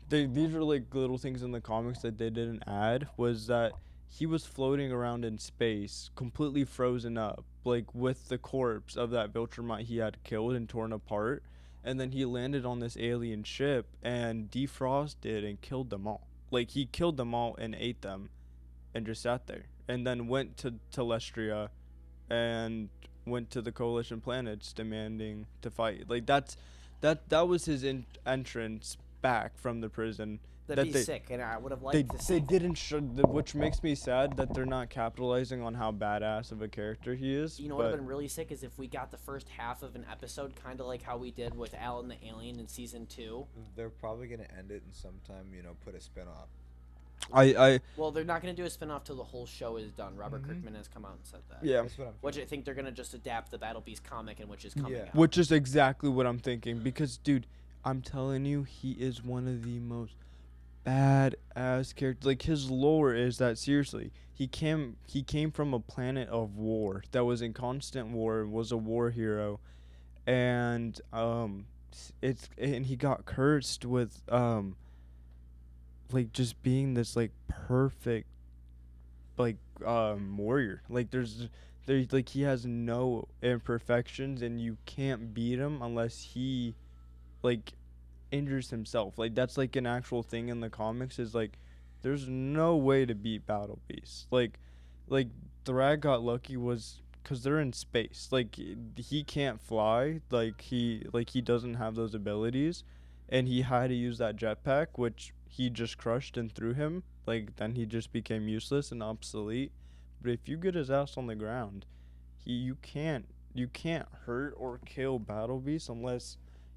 these are like little things in the comics that they didn't add. Was that he was floating around in space, completely frozen up, like with the corpse of that Viltrumite he had killed and torn apart, and then he landed on this alien ship and defrosted and killed them all. Like he killed them all and ate them, and just sat there, and then went to Telestria, and went to the coalition planets demanding to fight. Like that was his entrance back from the prison. That'd that be they, sick, and I would have they, liked to they see. didn't show, which makes me sad that they're not capitalizing on how badass of a character he is. You know what would have been really sick is if we got the first half of an episode, kind of like how we did with Al and the Alien in season 2. They're probably gonna end it and sometime, put a spin off. Well, they're not going to do a spin-off till the whole show is done. Robert Kirkman has come out and said that. Yeah. That's what I'm Which I think they're going to just adapt the Battle Beast comic, and which is coming out. Which is exactly what I'm thinking, because dude, I'm telling you, he is one of the most badass characters. Like his lore is that seriously, he came from a planet of war that was in constant war, was a war hero, and he got cursed with like just being this like perfect like warrior. Like there's like he has no imperfections, and you can't beat him unless he like injures himself. Like that's like an actual thing in the comics, is like there's no way to beat Battle Beast. Like Thrag got lucky was because they're in space. Like he can't fly. Like he doesn't have those abilities, and he had to use that jetpack, which he just crushed and threw him. Like then he just became useless and obsolete. But if you get his ass on the ground, you can't hurt or kill Battle Beast unless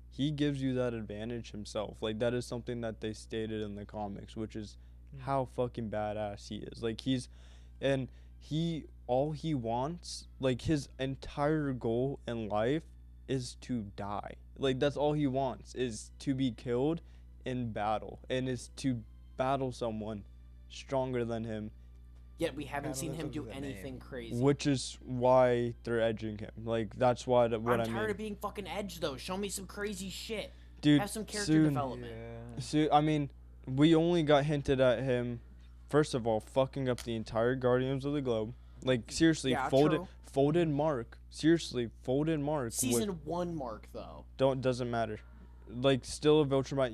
he gives you that advantage himself. Like that is something that they stated in the comics, which is how fucking badass he is. Like all he wants, like his entire goal in life is to die. Like that's all he wants, is to be killed in battle, and is to battle someone stronger than him. Yet we haven't Battle seen is him under do the anything name. crazy. Which is why they're edging him. Like that's why what I'm I mean. tired of being fucking Edge, though. Show me some crazy shit. Dude, Have some character soon, development. So I mean, we only got hinted at him. First of all, fucking up the entire Guardians of the Globe. Like seriously, Yeah, folded true. Mark. Seriously, folded Mark. Season 1 mark, though. Doesn't matter. Like still a Viltrumite.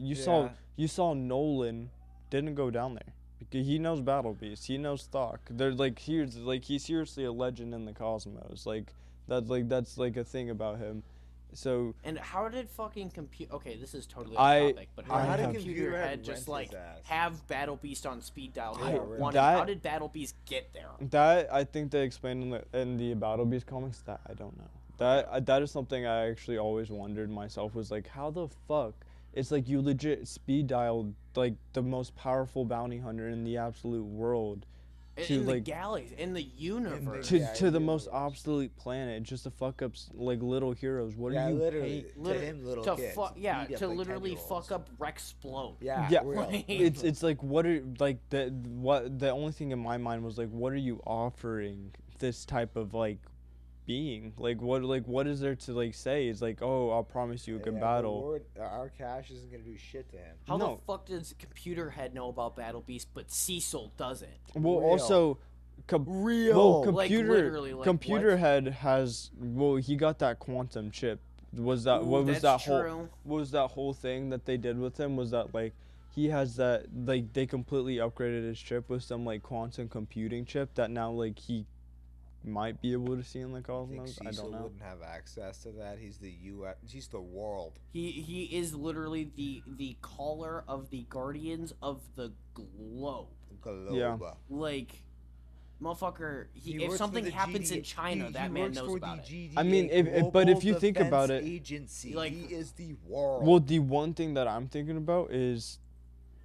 You saw Nolan didn't go down there. Because he knows Battle Beast. He knows Thok. They're like he's seriously a legend in the cosmos. Like that's a thing about him. So And how did fucking okay, this is totally off topic, but I how did have- Computer Head rent just his like ass? have Battle Beast on speed dial? Yeah, for really. one, That- how did Battle Beast get there? that I think they explained in the Battle Beast comics. That I don't know. That is something I actually always wondered myself, was like, how the fuck? It's like you legit speed dialed like the most powerful bounty hunter in the absolute world In the galaxy, in the universe. to the most obsolete planet just to fuck up like little heroes. What are you literally. paying? To him, little to kids. yeah, beat up, to like, literally 10-year-olds. fuck up Rexplode. Yeah, Yeah, real. it's like what are like the only thing in my mind was like, what are you offering this type of like being? Like what is there to like say? It's like, oh, I'll promise you a good Yeah, battle. our cash isn't gonna do shit to him. How No. the fuck does Computer Head know about Battle Beast, but Cecil doesn't? Well, Real. also, Real. well, Like, computer literally, like, computer what? head has, well, he got that quantum chip. Was that Ooh, what was that's that whole true. what was that whole thing that they did with him? Was that like he has that, like they completely upgraded his chip with some like quantum computing chip that now like he might be able to see in the I think cosmos. I Cecil don't know. wouldn't have access to that. He's the U.S. He's the world. He is literally the caller of the Guardians of the Globe. Globe. Yeah. Like, motherfucker, He if works for something the happens in GD China, he that man works knows for about the it. I mean, but if you Global think about Defense it- Agency. Like- he is the world. Well, the one thing that I'm thinking about is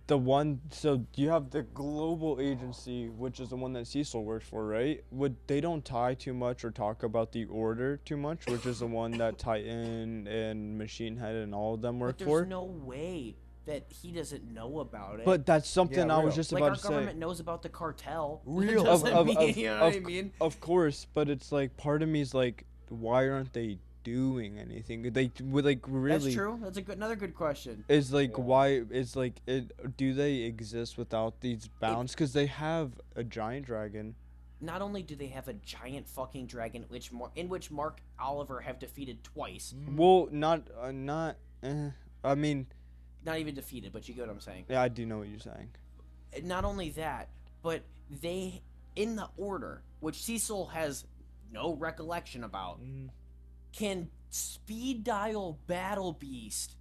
the one. So you have the global agency, which is the one that Cecil works for, right? They don't tie too much or talk about the Order too much, which is the one that Titan and Machine Head and all of them work But for. there's no way that he doesn't know about it. But that's something Yeah, I was real. just like, about our to say. government knows about the cartel. Real. It Of, doesn't of, mean, of, you know what I of, mean? of course, but it's like part of me is like, why aren't they doing anything. They would like really. That's true. That's another good question. Is like Yeah. why is like it? Do they exist without these bounds? Because they have a giant dragon. Not only do they have a giant fucking dragon, in which Mark Oliver have defeated twice. Well, not. I mean, Not even defeated, but you get what I'm saying. yeah, I do know what you're saying. Not only that, but they, in the order, which Cecil has no recollection about, can speed dial Battle Beast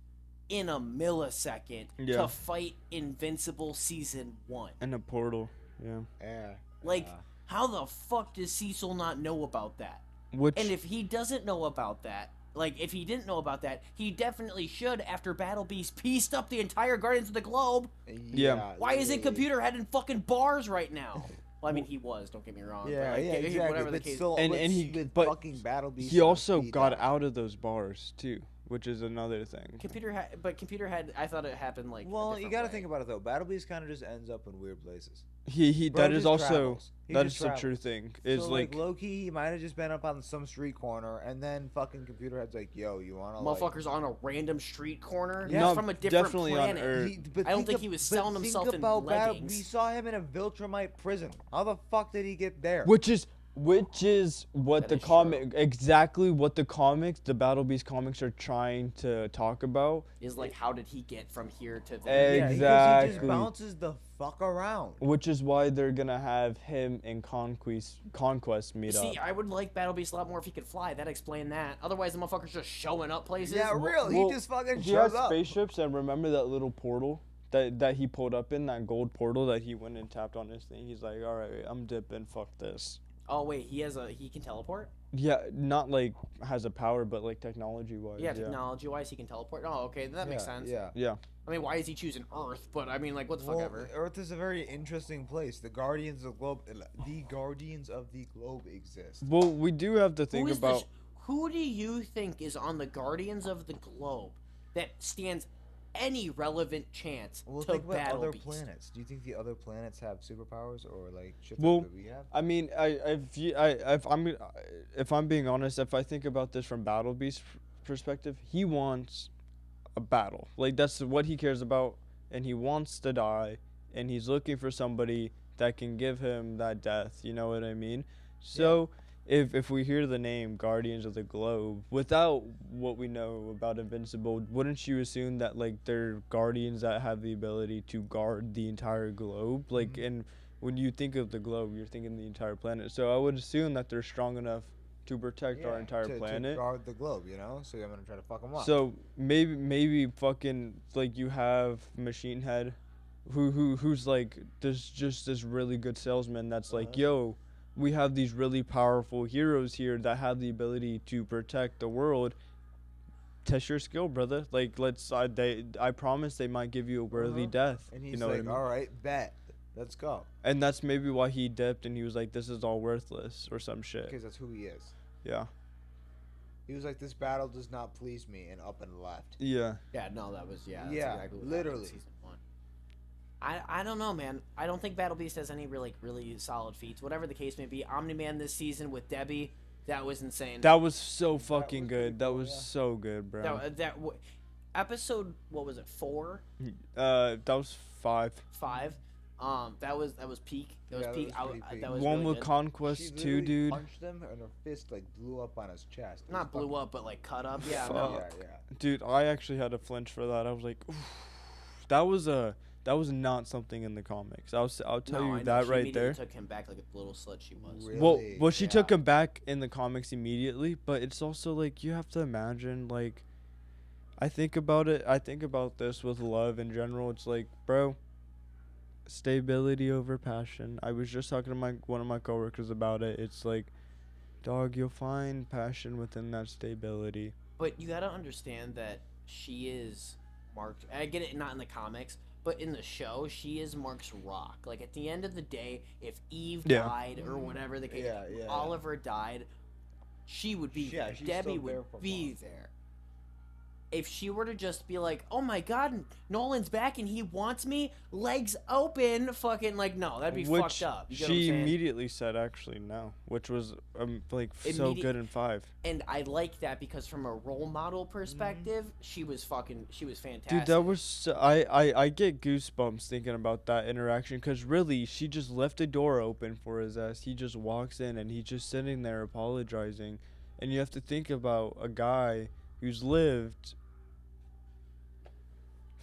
in a millisecond Yeah. to fight Invincible Season 1. And a portal. Yeah. Yeah. Like, how the fuck does Cecil not know about that? Which. And if he doesn't know about that, like, if he didn't know about that, he definitely should after Battle Beast pieced up the entire Guardians of the Globe. Yeah. Why isn't literally. Computer Head in fucking bars right now? Well, I mean, he was, don't get me wrong. Yeah, but like, yeah, exactly. Whatever the But case. still, And- with- and he- with but fucking Battle Beast he on also speed got dial. out of those bars too, which is another thing. Computer Head, I thought it happened like. Well, you got to to think about it though. Battle Beast kind of just ends up in weird places. He Bro that is just also travels. He that just is the true travels. thing. Is So like low key, he might have just been up on some street corner, and then fucking Computer Head's like, "Yo, you wanna Motherfuckers on a random street corner. Yeah. No, He's from a different definitely on planet. Earth. But I don't think he was selling but himself think in about Battle- leggings. We saw him in a Viltrumite prison. How the fuck did he get there? which is what That the is true. comic exactly what the comics, the Battle Beast comics are trying to talk about. Is like, how did he get from here to there? Yeah, because he Exactly. just bounces the fuck around. Which is why they're gonna have him and Conquest meet See, up. I would like Battle Beast a lot more if he could fly. That explained that. Otherwise, the motherfucker's just showing up places. Yeah, real. Well, He just fucking He shows has up. spaceships, and remember that little portal that he pulled up in, that gold portal that he went and tapped on his thing. He's like, all right, I'm dipping. Fuck this. Oh wait, he can teleport. Yeah, not like has a power, but like technology wise. Yeah, technology wise, he can teleport. Oh, okay, that makes sense. Yeah. Yeah. I mean, why is he choosing Earth? But I mean, like, what the fuck Well, ever. Earth is a very interesting place. The Guardians of the Globe exist. Well, we do have to think about. Who do you think is on the Guardians of the Globe that stands any relevant chance Well, to think about Battle other Beast? planets. Do you think the other planets have superpowers or like shit Well, that we have? I mean, if I'm being honest, if I think about this from Battle Beast perspective, he wants a battle. Like that's what he cares about, and he wants to die, and he's looking for somebody that can give him that death. You know what I mean? So. If we hear the name Guardians of the Globe, without what we know about Invincible, wouldn't you assume that like they're guardians that have the ability to guard the entire globe? Like, and when you think of the globe, you're thinking the entire planet. So I would assume that they're strong enough to protect our entire to planet. guard the globe, you know. So I'm gonna try to fuck them up. So maybe fucking like you have Machine Head, who's like this really good salesman that's like, yo, we have these really powerful heroes here that have the ability to protect the world. Test your skill, brother. Like I promise they might give you a worthy death. and he's You know like, what I mean? "All right, bet, let's go," And that's maybe why he dipped and he was like, this is all worthless or some shit. because that's who he is. Yeah. He was like, "This battle does not please me," and up and left. Yeah. Yeah, no, that was that's Yeah, exactly what happened in literally. season 1. I don't know, man. I don't think Battle Beast has any really solid feats. Whatever the case may be, Omni-Man this season with Debbie, that was insane. That was so fucking was pretty good. That cool, was yeah. so good, bro. Episode, what was it, 4, That was 5. 5? That was peak. That was Yeah, that peak. was pretty peak. That was One really with good. Conquest She 2, literally dude. punched him, and her fist like blew up on his chest. It was Not blew fucking- up, but like cut up. Yeah, Fuck. no. Yeah. Dude, I actually had to flinch for that. I was like, oof. That was not something in the comics. I'll tell No, you I know. that She right immediately there. took him back like a little slut she was. Really? Well, she took Yeah. him back in the comics immediately, but it's also like you have to imagine like I think about this with love in general. It's like, bro, stability over passion. I was just talking to one of my coworkers about it. It's like, dog, you'll find passion within that stability. But you gotta understand that she is Mark. I get it, not in the comics, but in the show, she is Mark's rock. Like at the end of the day, if Eve Yeah. died or whatever the case, Yeah, if yeah. Oliver died, she would be Yeah, there. she's Debbie still there would for be Mark. there. if she were to just be like, "Oh my God, Nolan's back and he wants me, legs open," fucking like, no, that'd be which fucked up. You get what I'm she saying? immediately said actually no, which was like so Immedi- good in 5. And I like that because from a role model perspective, she was fantastic. Dude, that was I get goosebumps thinking about that interaction because really she just left the door open for his ass. He just walks in and he's just sitting there apologizing, and you have to think about a guy who's lived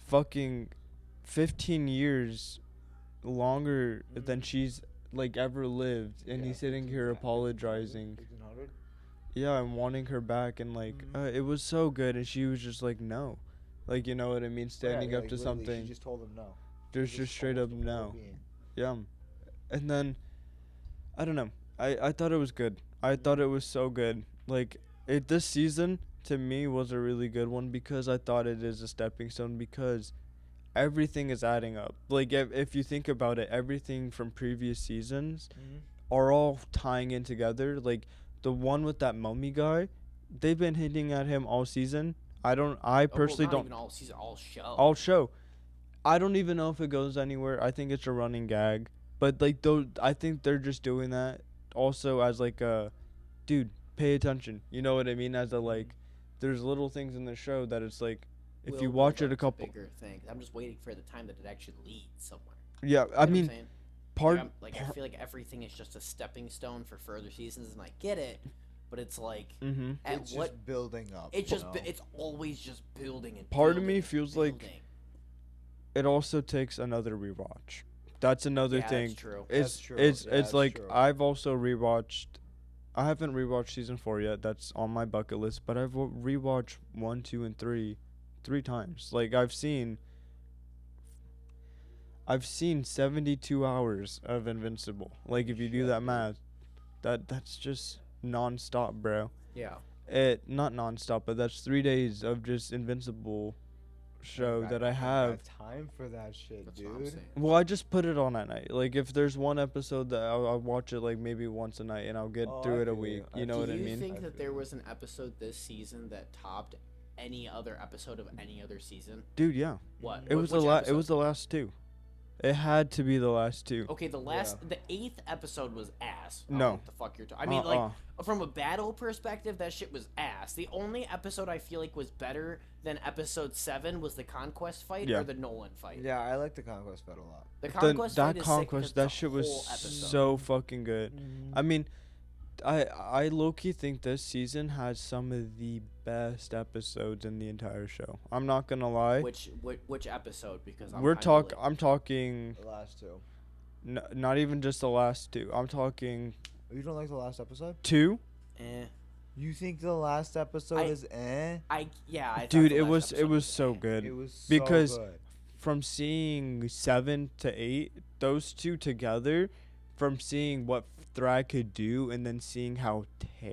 fucking 15 years longer than she's like ever lived, and he's sitting here apologizing. 1500? Yeah, and wanting her back, and like it was so good, and she was just like no, like you know what I mean, standing up to something. She just told him no. There's just straight up almost a no. being. Yeah, and then I don't know. I thought it was good. I thought it was so good. Like this season to me was a really good one because I thought it is a stepping stone because everything is adding up. Like if you think about it, everything from previous seasons are all tying in together. Like the one with that mummy guy, they've been hinting at him all season. I personally not don't. even all season, all show. All show. I don't even know if it goes anywhere. I think it's a running gag. But like though, I think they're just doing that also as like a, dude, pay attention. You know what I mean? As a like, there's little things in the show that it's like, if Will you build watch up it a to couple. bigger things. I'm just waiting for the time that it actually leads somewhere. Yeah, You know I what I'm mean, saying? part. I feel like everything is just a stepping stone for further seasons, and I get it, but it's like Mm-hmm. at It's what just building up. it just you know? it's always just building and Part of building me and feels like building. It also takes another rewatch. That's another Yeah, thing. that's true. It's That's true. it's Yeah, it's that's like true. I've also rewatched. I haven't rewatched season 4 yet. That's on my bucket list. But I've rewatched 1, 2, and 3, 3 times. Like I've seen 72 hours of Invincible. Like if you do that math, that's just nonstop, bro. Yeah. It not nonstop, but that's 3 days of just Invincible show that I have. time for that shit, That's dude. what I'm saying. Well, I just put it on at night. Like, if there's one episode that I'll watch it, like, maybe once a night, and I'll get Oh, through I it a feel week. you. You know Do what I you mean? think I that feel there you. was an episode this season that topped any other episode of any other season? Dude, yeah. What? It was Which the it episode? was the last 2. It had to be the last 2. Okay, the 8th episode was ass. I don't No. know what the fuck you're talking. I mean, like, from a battle perspective, that shit was ass. The only episode I feel like was better than episode 7 was the Conquest fight Yeah. or the Nolan fight. Yeah, I like the Conquest fight a lot. The Conquest fight that is sick conquest, because that it's a shit was whole episode. so fucking good. I mean, I low-key think this season has some of the best episodes in the entire show. I'm not gonna lie. Which episode? Because I'm talking The last two. not even just the last 2. I'm talking You don't like the last episode? 2. Eh. You think the last episode is eh? I thought Dude, the it last was episode so eh. good. It was so because good. from seeing 7 to 8, those two together, from seeing what Thrag could do and then seeing how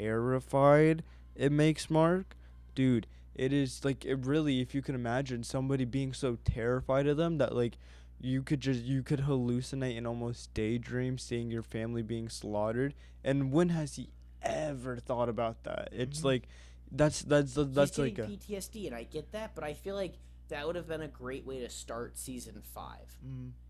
terrified it makes Mark, dude, it is like it really, if you can imagine somebody being so terrified of them that like you could hallucinate and almost daydream seeing your family being slaughtered. And when has he ever thought about that? It's like that's He's like getting PTSD, and I get that, but I feel like that would have been a great way to start season 5.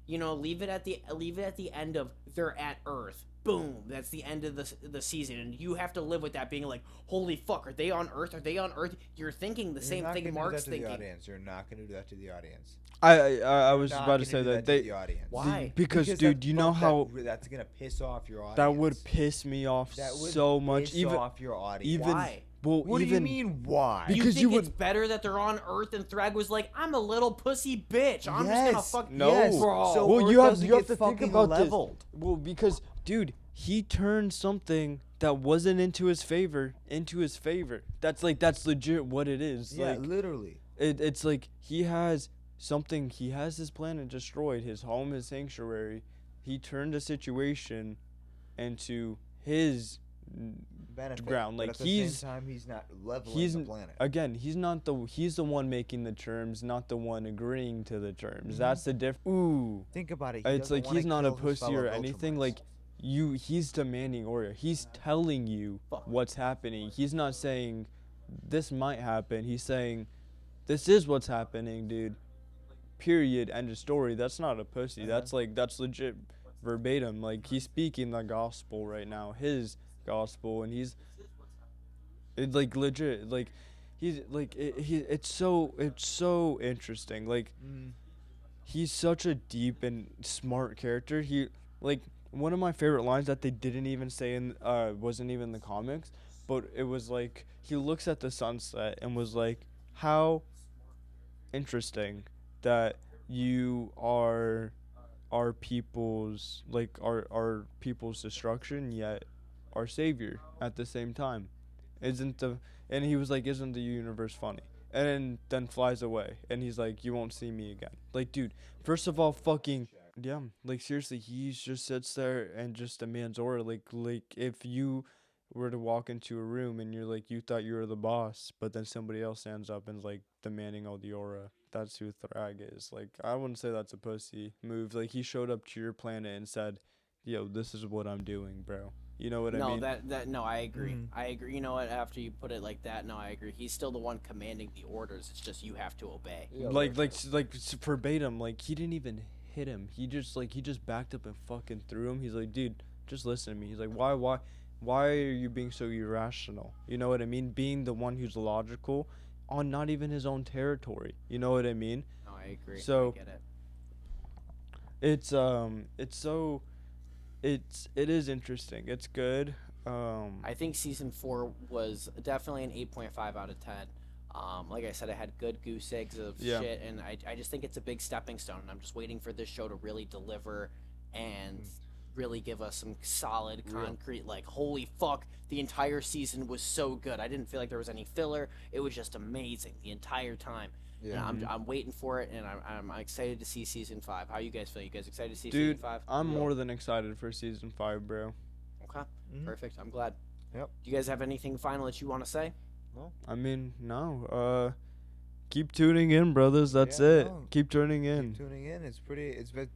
You know, leave it at the end of they're at Earth. Boom, that's the end of the season, and you have to live with that being like, holy fuck, are they on Earth? Are they on Earth? You're thinking the same thing Mark's thinking. You're not gonna do that to the audience. I was Not about to gonna say do that to they the audience. Why? because dude, you know how that's gonna piss off your audience. that would piss me off That would so much. piss Even off your audience. even Why? well, What even do you mean why? Because you think you it's would- better that they're on Earth and Thrag was like, I'm a little pussy bitch. I'm just gonna Yes. fuck No. Yes. bro. So well, Earth you have doesn't to get think fucking about leveled. this. Well, because dude, he turned something that wasn't into his favor into his favor. That's legit what it is. Yeah, Like literally. it's like he has something. He has his planet destroyed, his home, his sanctuary. He turned a situation into his Benefit. ground. But Like at the he's same time, he's not leveling he's the planet. again, he's the one making the terms, not the one agreeing to the terms. That's the Ooh. Think about it. He It's doesn't like wanna he's not a kill his pussy or fellow anything. Ultramites. Like he's demanding order. He's telling you what's happening. He's not saying this might happen. He's saying This is what's happening, dude. Period. End of story. That's not a pussy. Yeah. That's legit verbatim. Like, he's speaking the gospel right now, his gospel, and he's like legit. Like, he's like it's so interesting. Like, Mm. he's such a deep and smart character. He like one of my favorite lines that they didn't even say in wasn't even in the comics, but it was like he looks at the sunset and was like, "How interesting that you are our people's like our people's destruction, yet our savior at the same time. Isn't the And he was like, isn't the universe funny? And then flies away, and he's like, you won't see me again. Like, dude, first of all, fucking yeah, like seriously, he just sits there and just demands aura. Like if you were to walk into a room and you're like, you thought you were the boss, but then somebody else stands up and is like demanding all the aura. That's who Thrag is. Like, I wouldn't say that's a pussy move. Like, he showed up to your planet and said, yo, this is what I'm doing, bro. You know what I No, mean? that no, I agree. Mhm. I agree. You know what? After you put it like that, no, I agree. He's still the one commanding the orders. It's just you have to obey. Yeah, Verbatim. Like, he didn't even hit him. He just backed up and fucking threw him. He's like, dude, just listen to me. He's like, why are you being so irrational? You know what I mean? Being the one who's logical on not even his own territory. You know what I mean? No, I agree. So- I get it. It is interesting. It's good. I think season 4 was definitely an 8.5 out of 10. Like I said, I had good goose eggs of Yeah. shit, and I just think it's a big stepping stone. And I'm just waiting for this show to really deliver and really give us some solid, concrete, like, holy fuck, the entire season was so good. I didn't feel like there was any filler. It was just amazing the entire time. Yeah. And I'm waiting for it, and I'm excited to see season 5. How you guys feel? You guys excited to see Dude, season 5? I'm more than excited for season 5, bro. Okay, Mhm. perfect. I'm glad. Yep. Do you guys have anything final that you want to say? I mean, no. Keep tuning in, brothers. That's Yeah, it. no. Keep tuning in. Keep tuning in. It's been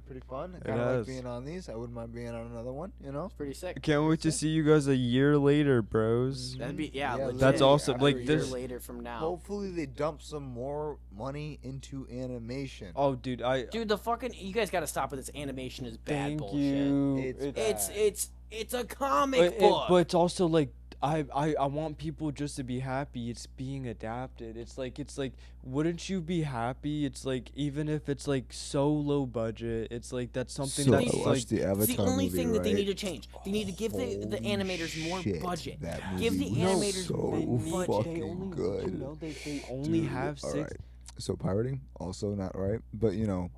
pretty fun. I It kind of like has. being on these. I wouldn't mind being on another one. You know. It's pretty sick. Can't wait to see you guys a year later, bros. That'd be Yeah, legit. That's awesome. After Like, a year this- later from now. Hopefully they dump some more money into animation. Oh, dude, Dude, the fucking you guys got to stop with this animation is bad thank bullshit. you. It's It's a comic book. But it's also like I want people just to be happy. It's being adapted. It's like wouldn't you be happy? It's like even if it's like so low budget, it's like that's something So that's I watched like the Avatar it's the only movie, thing that they right? need to change. They need to give the Holy animators more shit, budget. that Give movie the was animators so more budget. fucking good. You know, they only Dude, have six. alright. So pirating also not right, but you know,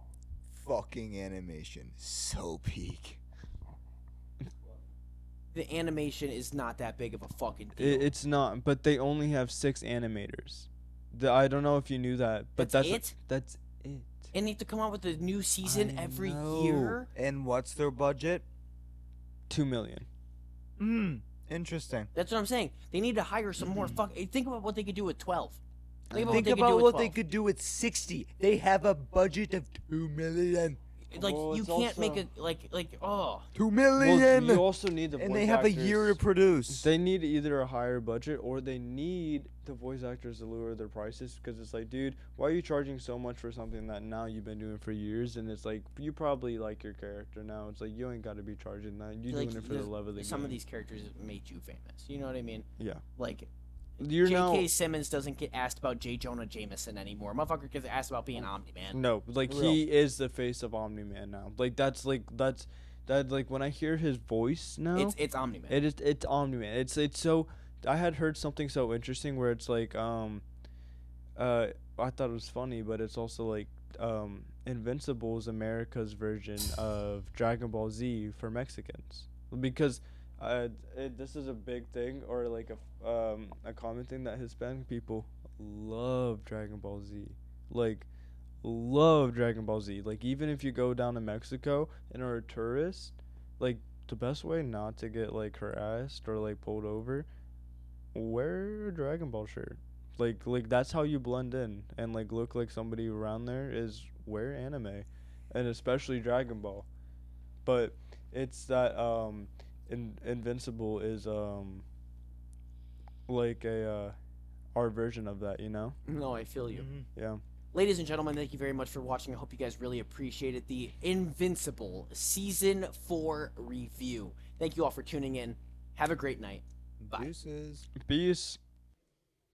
fucking animation so peak. The animation is not that big of a fucking deal. It's not, but they only have 6 animators. I don't know if you knew that, but That's that's it? That's it. And they have to come out with a new season I every know. year. And what's their budget? 2 million. Interesting. That's what I'm saying. They need to hire some more think about what they could do with 12. Think about Think what they could do about with what 12. they could do with 60. They have a budget of 2 million. Like Well, you it's can't make also- it like oh 2 Well, million. you also need the and voice they have a year to actors. produce. They need either a higher budget or they need the voice actors to lower their prices because it's like, dude, why are you charging so much for something that now you've been doing for years? And it's like, you probably like your character now. It's like, you ain't got to be charging that. You're like, doing it for the there's- love of the some game. of these characters made you famous. You know what I mean? Yeah. Like You're J.K. now. Simmons doesn't get asked about J. Jonah Jameson anymore. Motherfucker gets asked about being Omni-Man. No, like Real. he is the face of Omni-Man now. Like that's when I hear his voice now. It's Omni-Man. It's Omni-Man. It's so. I had heard something so interesting where it's like I thought it was funny, but it's also like Invincible is America's version of Dragon Ball Z for Mexicans because this is a big thing or like a common thing that Hispanic people love Dragon Ball Z, like love Dragon Ball Z. Like even if you go down to Mexico and are a tourist, like the best way not to get like harassed or like pulled over, wear a Dragon Ball shirt. Like that's how you blend in and like look like somebody around there is wear anime, and especially Dragon Ball. But it's that Invincible is like a our version of that, you know? No, I feel you. Yeah. Ladies and gentlemen, thank you very much for watching. I hope you guys really appreciated the Invincible Season 4 review. Thank you all for tuning in. Have a great night. Bye. Deuces. Peace.